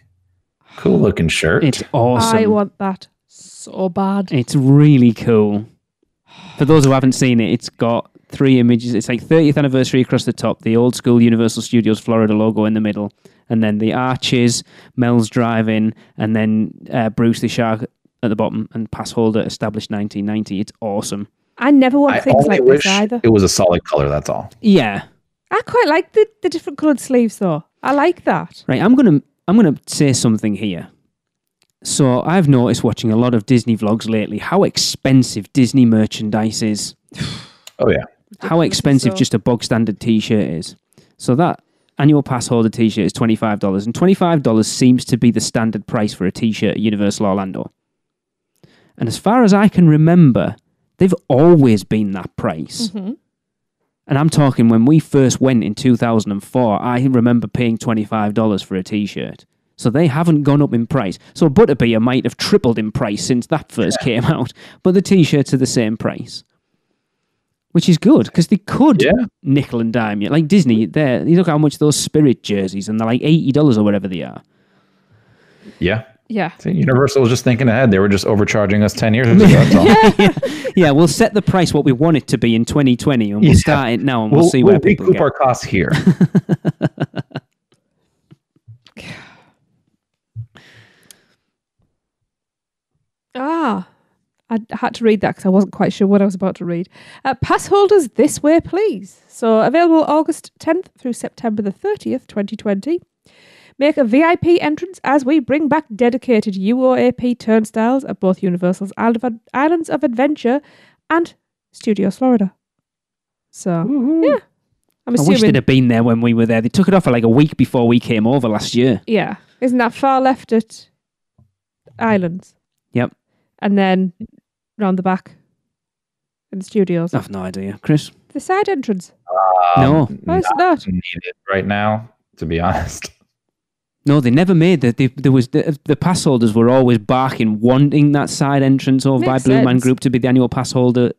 cool looking shirt. It's awesome. I want that so bad. It's really cool. For those who haven't seen it, it's got 3 images. It's like 30th anniversary across the top, the old school Universal Studios Florida logo in the middle, and then the arches, Mel's driving, and then Bruce the Shark at the bottom, and pass holder established 1990. It's awesome. I never want I things only like wish this either. it was a solid color, that's all. Yeah. I quite like the different coloured sleeves though. I like that. Right, I'm gonna say something here. So I've noticed watching a lot of Disney vlogs lately how expensive Disney merchandise is. Oh, yeah. How expensive So- just a bog standard T-shirt is. So that annual pass holder T-shirt is $25, and $25 seems to be the standard price for a T-shirt at Universal Orlando. And as far as I can remember, they've always been that price. Mhm. And I'm talking when we first went in 2004, I remember paying $25 for a T-shirt. So they haven't gone up in price. So Butterbeer might have tripled in price since that first came out, but the T-shirts are the same price. Which is good, because they could nickel and dime you. Like Disney, you look how much those Spirit jerseys, and they're like $80 or whatever they are. Yeah. Yeah. See, Universal was just thinking ahead. They were just overcharging us 10 years ago. That's all. Yeah, we'll set the price what we want it to be in 2020, and we'll start it now, and we'll see where people recoup get. our costs here. I had to read that because I wasn't quite sure what I was about to read. Pass holders this way, please. So available August 10th through September the 30th, 2020. Make a VIP entrance as we bring back dedicated UOAP turnstiles at both Universal's Islands of Adventure and Studios Florida. So, yeah. I'm I wish assuming, they'd have been there when we were there. They took it off for like a week before we came over last year. yeah. Isn't that far left at Islands? Yep. And then round the back in the studios. I've no idea. Chris? The side entrance. No. Why is it not? Needed right now, to be honest. No, they never made that. There was the pass holders were always barking, wanting that side entrance over by Makes Blue Man sense. Group to be the annual pass holder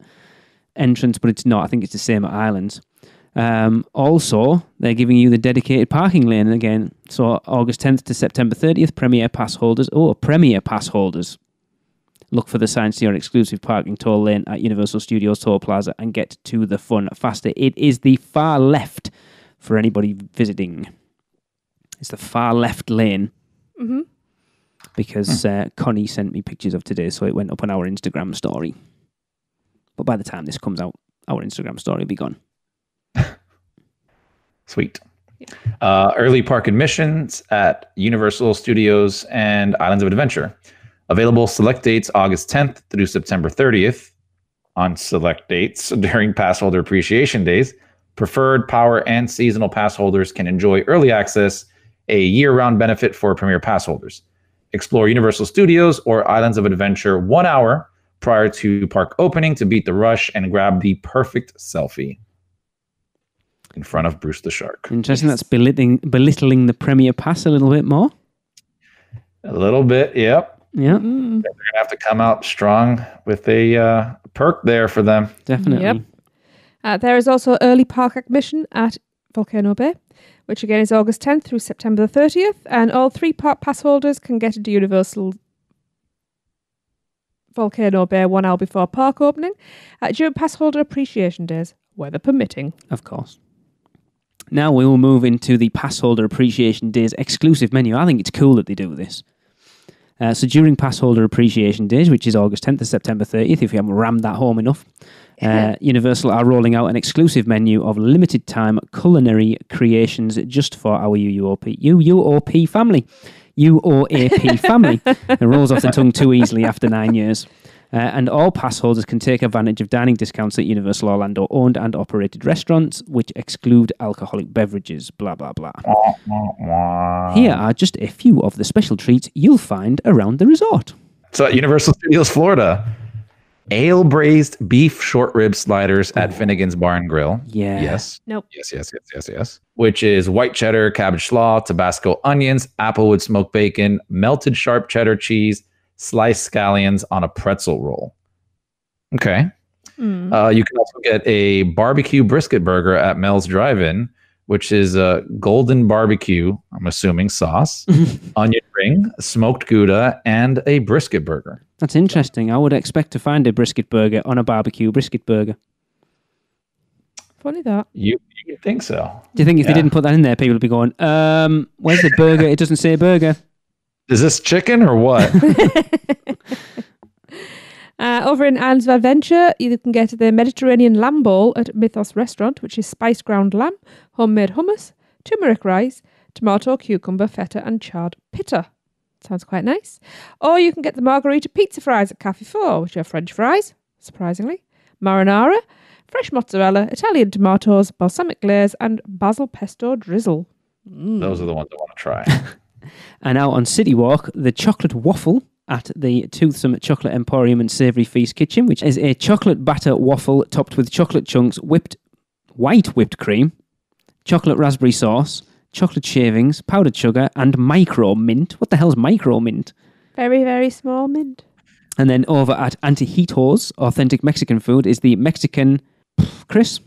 entrance, but it's not. I think it's the same at Islands. Also, they're giving you the dedicated parking lane again. So August 10th to September 30th, Premier Pass holders. Oh, Premier Pass holders. Look for the signs to your exclusive parking toll lane at Universal Studios Toll Plaza and get to the fun faster. It is the far left for anybody visiting. It's the far left lane. Mm-hmm. Because Connie sent me pictures of today, so it went up on our Instagram story. But by the time this comes out, our Instagram story will be gone. Sweet. Early park admissions at Universal Studios and Islands of Adventure. Available select dates August 10th through September 30th. On select dates during pass holder appreciation days, preferred power and seasonal pass holders can enjoy early access, a year-round benefit for Premier pass holders. Explore Universal Studios or Islands of Adventure 1 hour prior to park opening to beat the rush and grab the perfect selfie in front of Bruce the Shark. Interesting. That's belittling the Premier Pass a little bit more. A little bit, yep. Yeah, They're going to have to come out strong with a perk there for them. definitely. Yep. There is also early park admission at Volcano Bay, which again is August 10th through September the 30th, and all 3 park pass holders can get into Universal Volcano Bay 1 hour before park opening during pass holder appreciation days, weather permitting. Of course. Now we will move into the pass holder appreciation days exclusive menu. I think it's cool that they do this. So during pass holder appreciation days, which is August 10th to September 30th, if you haven't rammed that home enough, Universal are rolling out an exclusive menu of limited time culinary creations just for our UUOP family. UOAP family. It rolls off the tongue too easily after 9 years. And all pass holders can take advantage of dining discounts at Universal Orlando owned and operated restaurants, which exclude alcoholic beverages, blah, blah, blah. Here are just a few of the special treats you'll find around the resort. So at Universal Studios Florida, ale braised beef short rib sliders at Finnegan's Bar and Grill. Yeah. Yes. Nope. Yes. Which is white cheddar, cabbage slaw, Tabasco onions, applewood smoked bacon, melted sharp cheddar cheese, sliced scallions on a pretzel roll. Okay. You can also get a barbecue brisket burger at Mel's Drive-In, which is a golden barbecue, I'm assuming, sauce, onion ring, smoked Gouda, and a brisket burger. That's interesting. I would expect to find a brisket burger on a barbecue brisket burger. Funny that. You think so? Do you think if they didn't put that in there, people would be going, where's the burger? It doesn't say burger. Is this chicken or what? Over in Islands of Adventure, you can get the Mediterranean lamb bowl at Mythos Restaurant, which is spiced ground lamb, homemade hummus, turmeric rice, tomato, cucumber, feta, and charred pitta. Sounds quite nice. Or you can get the margarita pizza fries at Cafe 4, which are French fries, surprisingly, marinara, fresh mozzarella, Italian tomatoes, balsamic glaze, and basil pesto drizzle. Those are the ones I want to try. And out on City Walk, the chocolate waffle at the Toothsome Chocolate Emporium and Savoury Feast Kitchen, which is a chocolate batter waffle topped with chocolate chunks, white whipped cream, chocolate raspberry sauce, chocolate shavings, powdered sugar, and micro mint. What the hell's micro mint? Very, very small mint. And then over at Antijitos, authentic Mexican food, is the Mexican Chris.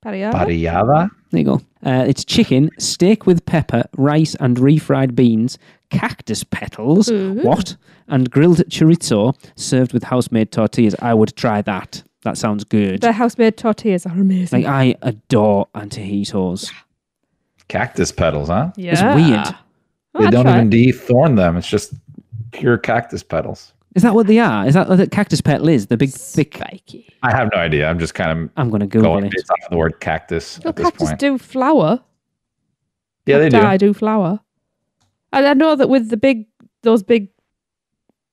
Parrillada? There you go. It's chicken, steak with pepper, rice and refried beans, cactus petals, what? And grilled chorizo served with house-made tortillas. I would try that. That sounds good. The house-made tortillas are amazing. Like, I adore Antijitos. Cactus petals, huh? Yeah. It's weird. They don't even de-thorn them. It's just pure cactus petals. Is that what they are? Is that what the cactus petal is? The big, thick... Spiky. I have no idea. I'm just kind of I'm going to Google it. based off of the word cactus Well, at this cactus point. do flower. Yeah, they do. I do flower. And I know that with those big,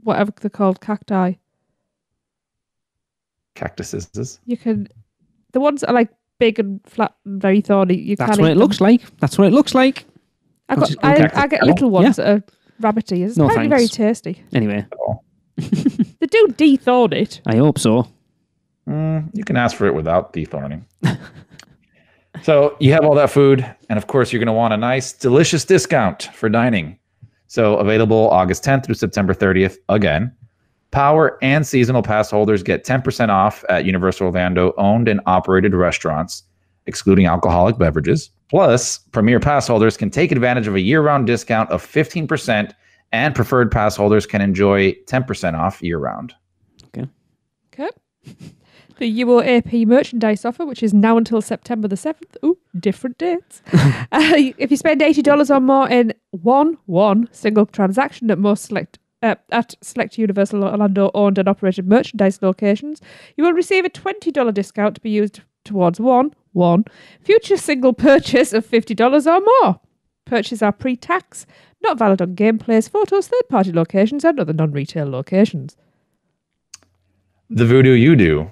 whatever they're called, cacti, Cactuses. you can, the ones that are like big and flat and very thorny, you That's can't what eat it them. looks like. That's what it looks like. I Just get cactus little ones Yeah. that are rabbity. It's No, apparently very thanks. tasty. Anyway, They do de-thorn it. I hope so. You can ask for it without de-thorning. So you have all that food, and of course you're going to want a nice, delicious discount for dining. So available August 10th through September 30th again. Power and seasonal pass holders get 10% off at Universal Orlando owned and operated restaurants, excluding alcoholic beverages. Plus, Premier Pass holders can take advantage of a year-round discount of 15%, and preferred pass holders can enjoy 10% off year-round. Okay. The UOAP merchandise offer, which is now until September the 7th. Ooh, different dates. If you spend $80 or more in one single transaction at select Universal Orlando owned and operated merchandise locations, you will receive a $20 discount to be used towards one future single purchase of $50 or more. Purchases are pre-tax, not valid on gameplays, photos, third-party locations, and other non-retail locations. The Voodoo You Do.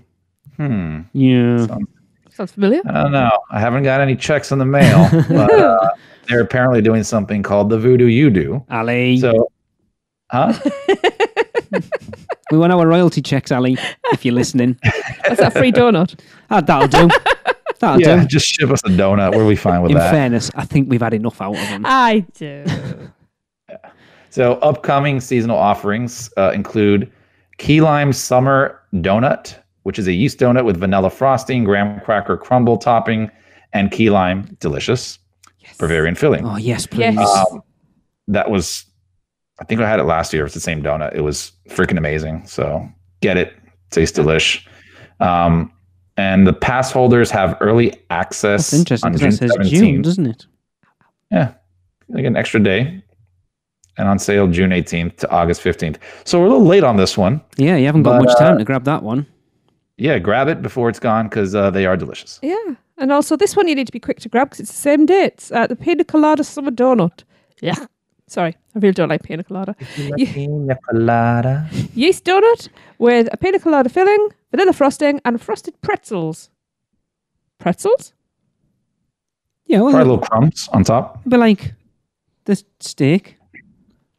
Yeah. Sounds familiar. I don't know. I haven't got any checks in the mail, but they're apparently doing something called the Voodoo You Do. Ali. So, huh? We want our royalty checks, Ali, if you're listening. That's a free donut. That'll do. That'll Yeah, do. just ship us a donut. We'll be fine with In that. fairness, I think we've had enough out of them. I do. So upcoming seasonal offerings include Key Lime Summer Donut, which is a yeast donut with vanilla frosting, graham cracker crumble topping, and key lime. Delicious. Bavarian filling. Oh, yes, please. Yes. That was, I think I had it last year. It's the same donut. It was freaking amazing. So get it. Tastes delish. And the pass holders have early access That's interesting on because June that says 17th. June, doesn't it? Yeah. Like an extra day. And on sale June 18th to August 15th. So we're a little late on this one. Yeah, you haven't got much time to grab that one. Yeah, grab it before it's gone because they are delicious. Yeah. And also, this one you need to be quick to grab because it's the same dates. The Pina Colada Summer Donut. Yeah. Sorry, I really don't like Pina Colada. Pina colada. Yeast donut with a Pina Colada filling, vanilla frosting, and frosted pretzels. Pretzels? Yeah, well, Probably little crumbs on top. but like the steak.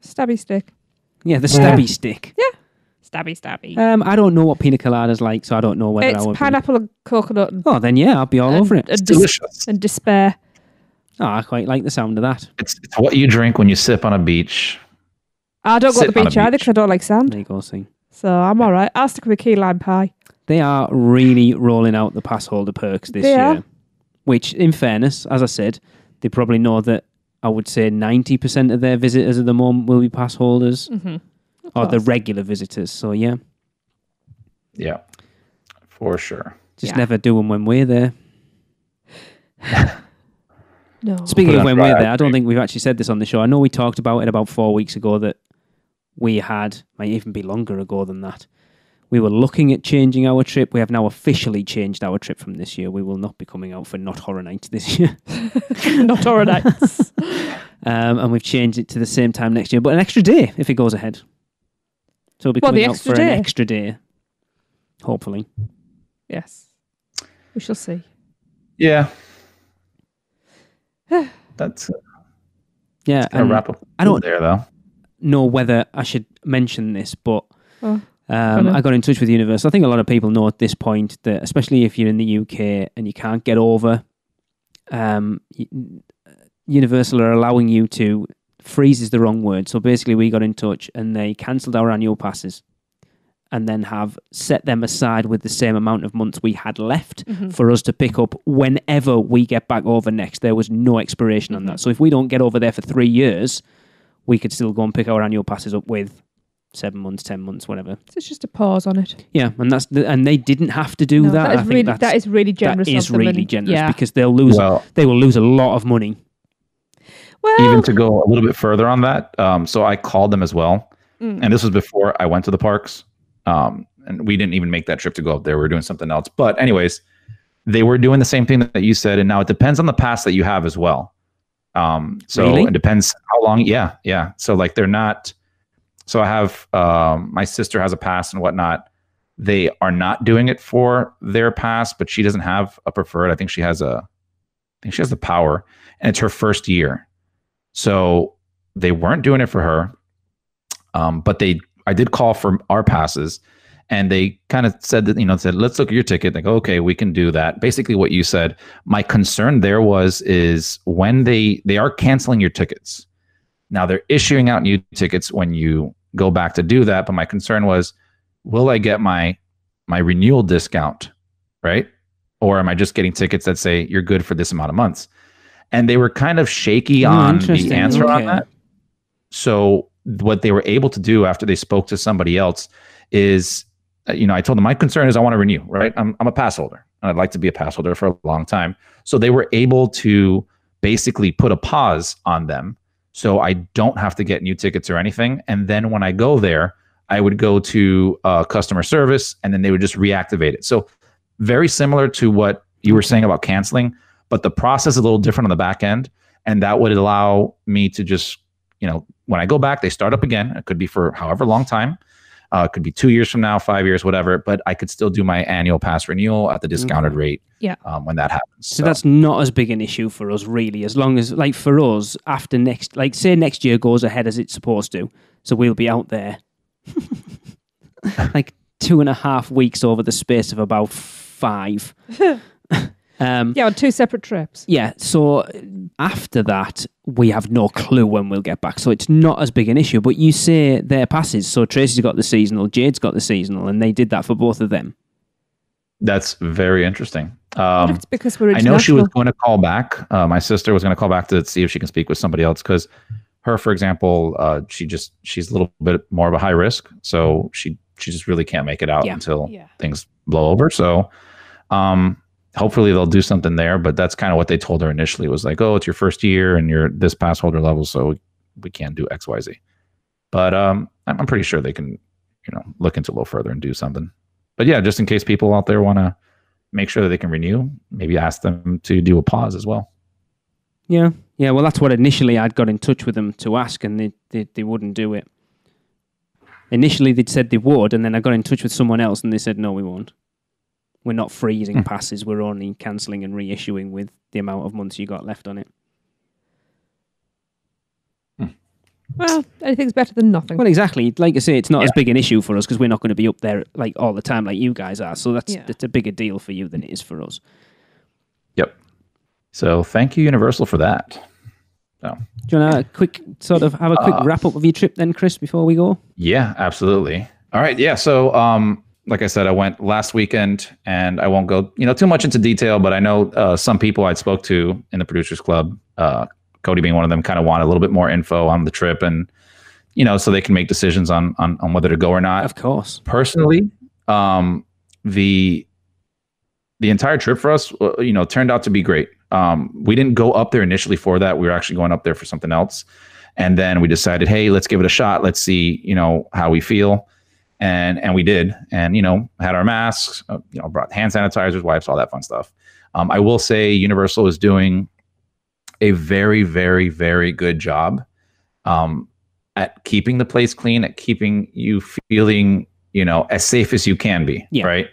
Stabby stick. Yeah, the stabby stick. Stabby. I don't know what pina colada's like, so I don't know whether I It's would. pineapple and coconut and, Oh, then yeah, I'll be all over it. and, Delicious. and despair. Oh, I quite like the sound of that. It's what you drink when you sip on a beach. I don't go to Sit the on a beach either beach. because I don't like sand. There you go, see. So I'm all right. I'll stick with key lime pie. They are really rolling out the pass holder perks this year. Which, in fairness, as I said, they probably know that I would say 90% of their visitors at the moment will be pass holders. Mm-hmm. Or the regular visitors. So, yeah. Yeah, for sure. Just never do them when we're there. No. Speaking of when we're there, I don't think we've actually said this on the show. I know we talked about it about 4 weeks ago that we had, might even be longer ago than that. We were looking at changing our trip. We have now officially changed our trip from this year. We will not be coming out for Not Horror Nights this year. Not Horror Nights. And we've changed it to the same time next year, but an extra day if it goes ahead. So we'll be coming out for an extra day. Hopefully. Yes. We shall see. Yeah. That's and wrap up. I don't there though know whether I should mention this, but I got in touch with Universal. I think a lot of people know at this point that, especially if you're in the UK and you can't get over, Universal are allowing you to freeze is the wrong word. So basically, we got in touch and they cancelled our annual passes, and then have set them aside with the same amount of months we had left for us to pick up whenever we get back over next. There was no expiration on that. So if we don't get over there for 3 years, we could still go and pick our annual passes up with 7 months, 10 months, whatever. So it's just a pause on it. Yeah, and and they didn't have to do that. That is really generous. That is really generous because they will lose a lot of money. Well, even to go a little bit further on that, so I called them as well, and this was before I went to the parks. And we didn't even make that trip to go up there. We were doing something else. But anyways, they were doing the same thing that you said. And now it depends on the pass that you have as well. So really? It depends how long. Yeah. So like they're not. So I have my sister has a pass and whatnot. They are not doing it for their pass, but she doesn't have a preferred. I think she has the power, and it's her first year. So they weren't doing it for her. But I did call for our passes, and they kind of said that, said, let's look at your ticket. They go, okay, we can do that. Basically what you said. My concern there is when they are canceling your tickets. Now they're issuing out new tickets when you go back to do that. But my concern was, will I get my renewal discount, right? Or am I just getting tickets that say you're good for this amount of months? And they were kind of shaky on the answer on that. So what they were able to do after they spoke to somebody else is, I told them my concern is I want to renew, right? I'm a pass holder, and I'd like to be a pass holder for a long time. So they were able to basically put a pause on them, so I don't have to get new tickets or anything. And then when I go there, I would go to customer service, and then they would just reactivate it. So very similar to what you were saying about canceling, but the process is a little different on the back end, and that would allow me to just, when I go back, they start up again. It could be for however long time. It could be 2 years from now, 5 years, whatever. But I could still do my annual pass renewal at the discounted rate when that happens. So that's not as big an issue for us, really, as long as, like, for us, after say next year goes ahead as it's supposed to. So we'll be out there like 2.5 weeks over the space of about 5. on 2 separate trips. Yeah, so after that, we have no clue when we'll get back. So it's not as big an issue. But you say their passes. So Tracy's got the seasonal, Jade's got the seasonal, and they did that for both of them. That's very interesting. What if it's because we're I know she was going to call back. My sister was going to call back to see if she can speak with somebody else, because her, for example, she's a little bit more of a high risk. So she just really can't make it out until things blow over. So hopefully they'll do something there, but that's kind of what they told her initially, was like, oh, it's your first year and you're this pass holder level, so we can't do X, Y, Z. But I'm pretty sure they can, look into a little further and do something. But yeah, just in case people out there want to make sure that they can renew, maybe ask them to do a pause as well. Yeah. Well, that's what initially I'd got in touch with them to ask, and they wouldn't do it. Initially they'd said they would, and then I got in touch with someone else and they said, no, we won't. We're not freezing passes. We're only cancelling and reissuing with the amount of months you got left on it. Well, anything's better than nothing. Well, exactly. Like I say, it's not as big an issue for us because we're not going to be up there like all the time like you guys are. So that's a bigger deal for you than it is for us. Yep. So thank you, Universal, for that. So, do you want to have a quick wrap up of your trip then, Chris, before we go? Yeah, absolutely. All right. Yeah. So like I said, I went last weekend, and I won't go, too much into detail, but I know some people I spoke to in the Producers Club, Cody being one of them, kind of want a little bit more info on the trip, and so they can make decisions on whether to go or not. Of course. Personally, the entire trip for us, turned out to be great. We didn't go up there initially for that. We were actually going up there for something else. And then we decided, hey, let's give it a shot. Let's see, how we feel. And we did. And, had our masks, brought hand sanitizers, wipes, all that fun stuff. I will say Universal is doing a very, very, very good job at keeping the place clean, at keeping you feeling, as safe as you can be. Yeah. Right.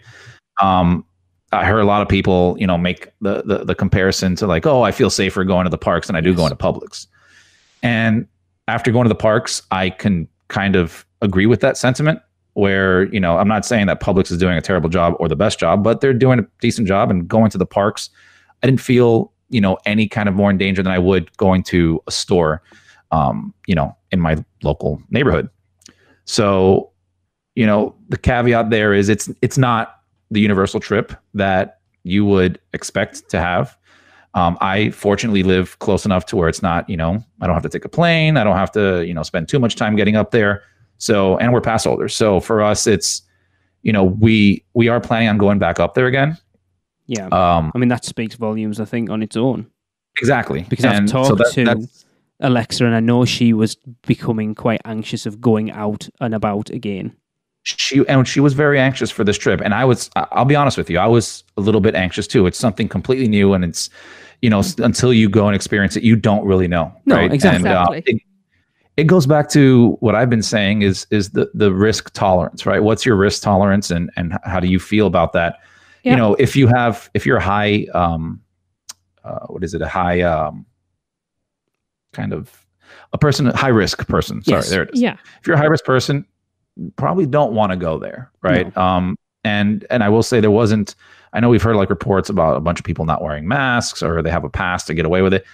I heard a lot of people, make the comparison to like, oh, I feel safer going to the parks than I do going to Publix. And after going to the parks, I can kind of agree with that sentiment where, I'm not saying that Publix is doing a terrible job or the best job, but they're doing a decent job. And going to the parks, I didn't feel, any kind of more in danger than I would going to a store, in my local neighborhood. So, the caveat there is it's not the Universal trip that you would expect to have. I fortunately live close enough to where it's not, I don't have to take a plane. I don't have to, spend too much time getting up there. So, and we're pass holders. So for us, it's, we are planning on going back up there again. Yeah. That speaks volumes, I think, on its own. Exactly. Because I've talked to Alexa, and I know she was becoming quite anxious of going out and about again. She was very anxious for this trip, and I'll be honest with you, I was a little bit anxious too. It's something completely new, and it's until you go and experience it, you don't really know. No, right? exactly. And it goes back to what I've been saying is the risk tolerance, right? What's your risk tolerance, and how do you feel about that? Yeah. If you're a high high risk person. Sorry, there it is. Yeah. If you're a high risk person, probably don't want to go there, right? No. And I will say I know we've heard like reports about a bunch of people not wearing masks, or they have a pass to get away with it.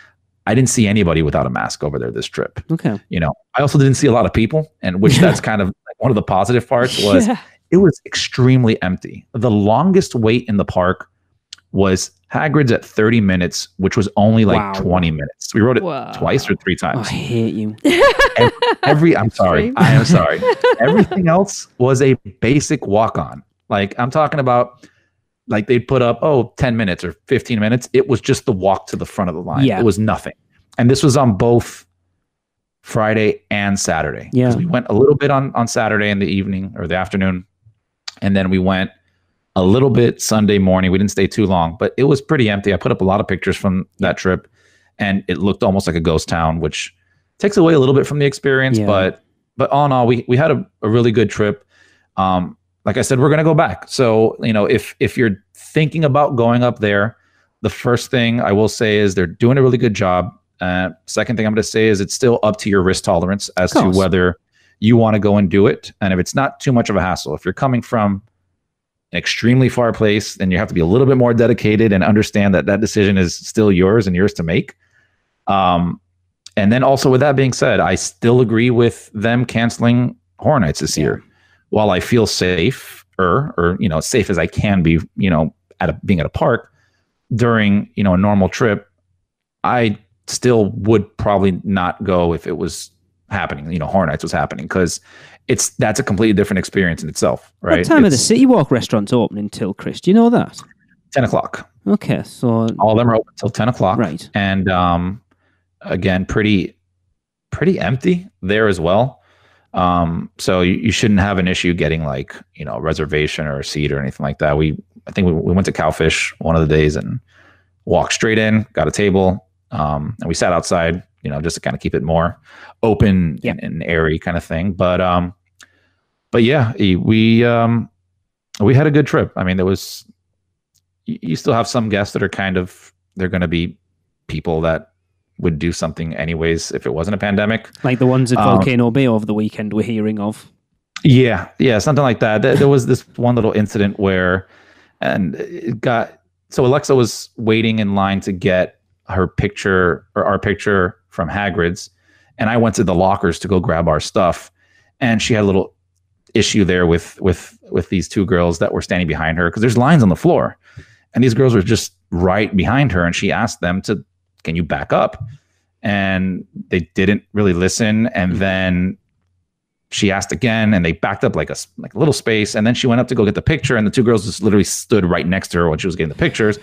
I didn't see anybody without a mask over there this trip. Okay. I also didn't see a lot of people, and which that's kind of like one of the positive parts was it was extremely empty. The longest wait in the park was Hagrid's at 30 minutes, which was only like 20 minutes. We wrote it twice or three times. I hate you. I'm sorry. I am sorry. Everything else was a basic walk-on. Like I'm talking about, like they'd put up, 10 minutes or 15 minutes. It was just the walk to the front of the line. Yeah. It was nothing. And this was on both Friday and Saturday. Yeah. We went a little bit on Saturday in the evening or the afternoon. And then we went a little bit Sunday morning. We didn't stay too long, but it was pretty empty. I put up a lot of pictures from that trip, and it looked almost like a ghost town, which takes away a little bit from the experience. Yeah. But all in all, we had a really good trip. Like I said, we're going to go back. So, if you're thinking about going up there, the first thing I will say is they're doing a really good job. Second thing I'm going to say is it's still up to your risk tolerance as to whether you want to go and do it. And if it's not too much of a hassle, if you're coming from an extremely far place, then you have to be a little bit more dedicated and understand that decision is still yours and yours to make. And then also with that being said, I still agree with them canceling Horror Nights this year. While I feel safe or safe as I can be, being at a park during, a normal trip, I still would probably not go if it was happening, Horror Nights was happening, because that's a completely different experience in itself, right? What time are the City Walk restaurants opening till, Chris? Do you know that? 10 o'clock. Okay, so all of them are open till 10 o'clock. Right. And again, pretty empty there as well. So you shouldn't have an issue getting like, a reservation or a seat or anything like that. I think we went to Cowfish one of the days and walked straight in, got a table, and we sat outside, just to kind of keep it more open and airy kind of thing. But yeah, we had a good trip. I mean, you still have some guests that are they're going to be people that would do something anyways if it wasn't a pandemic. Like the ones at Volcano Bay over the weekend we're hearing of. Yeah, something like that. There was this one little incident where, so Alexa was waiting in line to get her picture or our picture from Hagrid's, and I went to the lockers to go grab our stuff, and she had a little issue there with these two girls that were standing behind her, because there's lines on the floor, and these girls were just right behind her, and she asked them to, can you back up? And they didn't really listen, and then she asked again, and they backed up like a little space, and then she went up to go get the picture, and the two girls just literally stood right next to her when she was getting the pictures,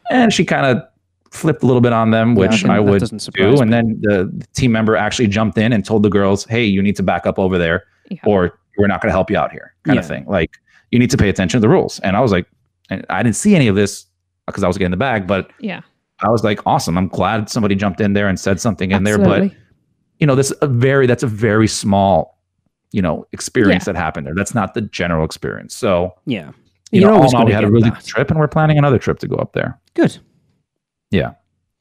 and she kind of flipped a little bit on them, which I would do, and then the team member actually jumped in and told the girls, hey, you need to back up over there, or we're not going to help you out here, kind of thing. Like, you need to pay attention to the rules. And I was like, and I didn't see any of this because I was getting the bag, but I was like, awesome. I'm glad somebody jumped in there and said something in there. But, that's a very small, experience that happened there. That's not the general experience. So, all in all, we had a really good trip, and we're planning another trip to go up there. Good. Yeah.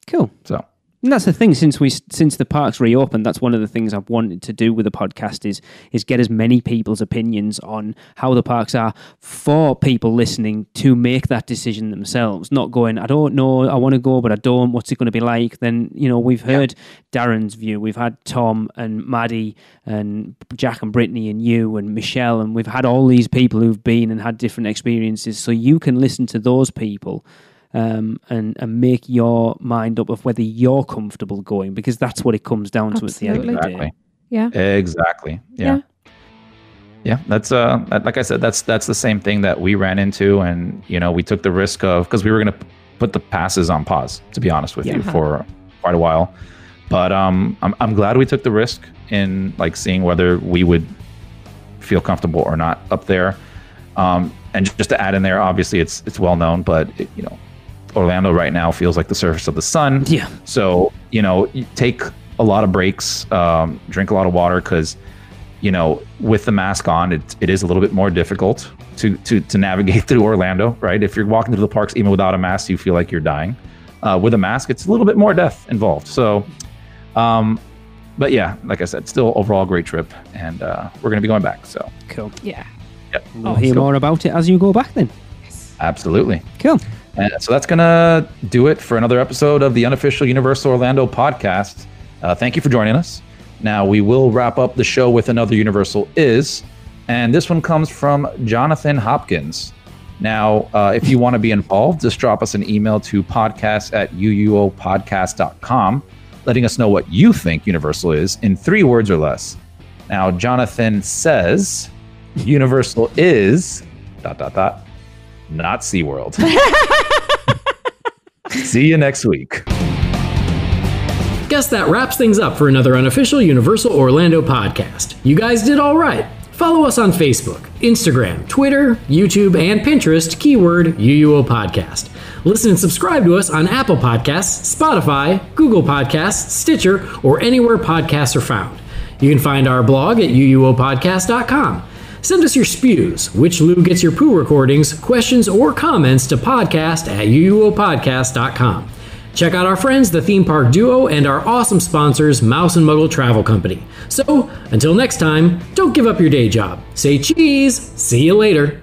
Cool. So. And that's the thing, since the parks reopened, that's one of the things I've wanted to do with the podcast is get as many people's opinions on how the parks are for people listening to make that decision themselves, not going, I don't know, I want to go, but I don't, what's it going to be like? Then, we've heard Darren's view, we've had Tom and Maddie and Jack and Brittany and you and Michelle, and we've had all these people who've been and had different experiences, so you can listen to those people and make your mind up of whether you're comfortable going, because that's what it comes down to at the end of the day. Yeah. Exactly. Yeah. That's like I said, that's the same thing that we ran into, and we took the risk of, because we were going to put the passes on pause, to be honest with you, for quite a while. But I'm glad we took the risk in like seeing whether we would feel comfortable or not up there. And just to add in there, obviously it's well known, but Orlando right now feels like the surface of the sun. Yeah. So, you take a lot of breaks, drink a lot of water, because, with the mask on, it is a little bit more difficult to navigate through Orlando, right? If you're walking through the parks, even without a mask, you feel like you're dying. With a mask, it's a little bit more death involved. So, but yeah, like I said, still overall a great trip, and we're going to be going back. So cool. Yeah. Yep. We'll hear more about it as you go back then. Yes. Absolutely. Cool. And so that's going to do it for another episode of the Unofficial Universal Orlando podcast. Thank you for joining us. Now, we will wrap up the show with another Universal Is, and this one comes from Jonathan Hopkins. Now, if you want to be involved, just drop us an email to podcast@uuopodcast.com, letting us know what you think Universal is in 3 words or less. Now, Jonathan says, Universal is ... not SeaWorld. See you next week. Guess that wraps things up for another Unofficial Universal Orlando podcast. You guys did all right. Follow us on Facebook, Instagram, Twitter, YouTube, and Pinterest, keyword UUO Podcast. Listen and subscribe to us on Apple Podcasts, Spotify, Google Podcasts, Stitcher, or anywhere podcasts are found. You can find our blog at uuopodcast.com. Send us your spews, which Lou gets your poo recordings, questions, or comments to podcast@uuopodcast.com. Check out our friends, the Theme Park Duo, and our awesome sponsors, Mouse and Muggle Travel Company. So, until next time, don't give up your day job. Say cheese. See you later.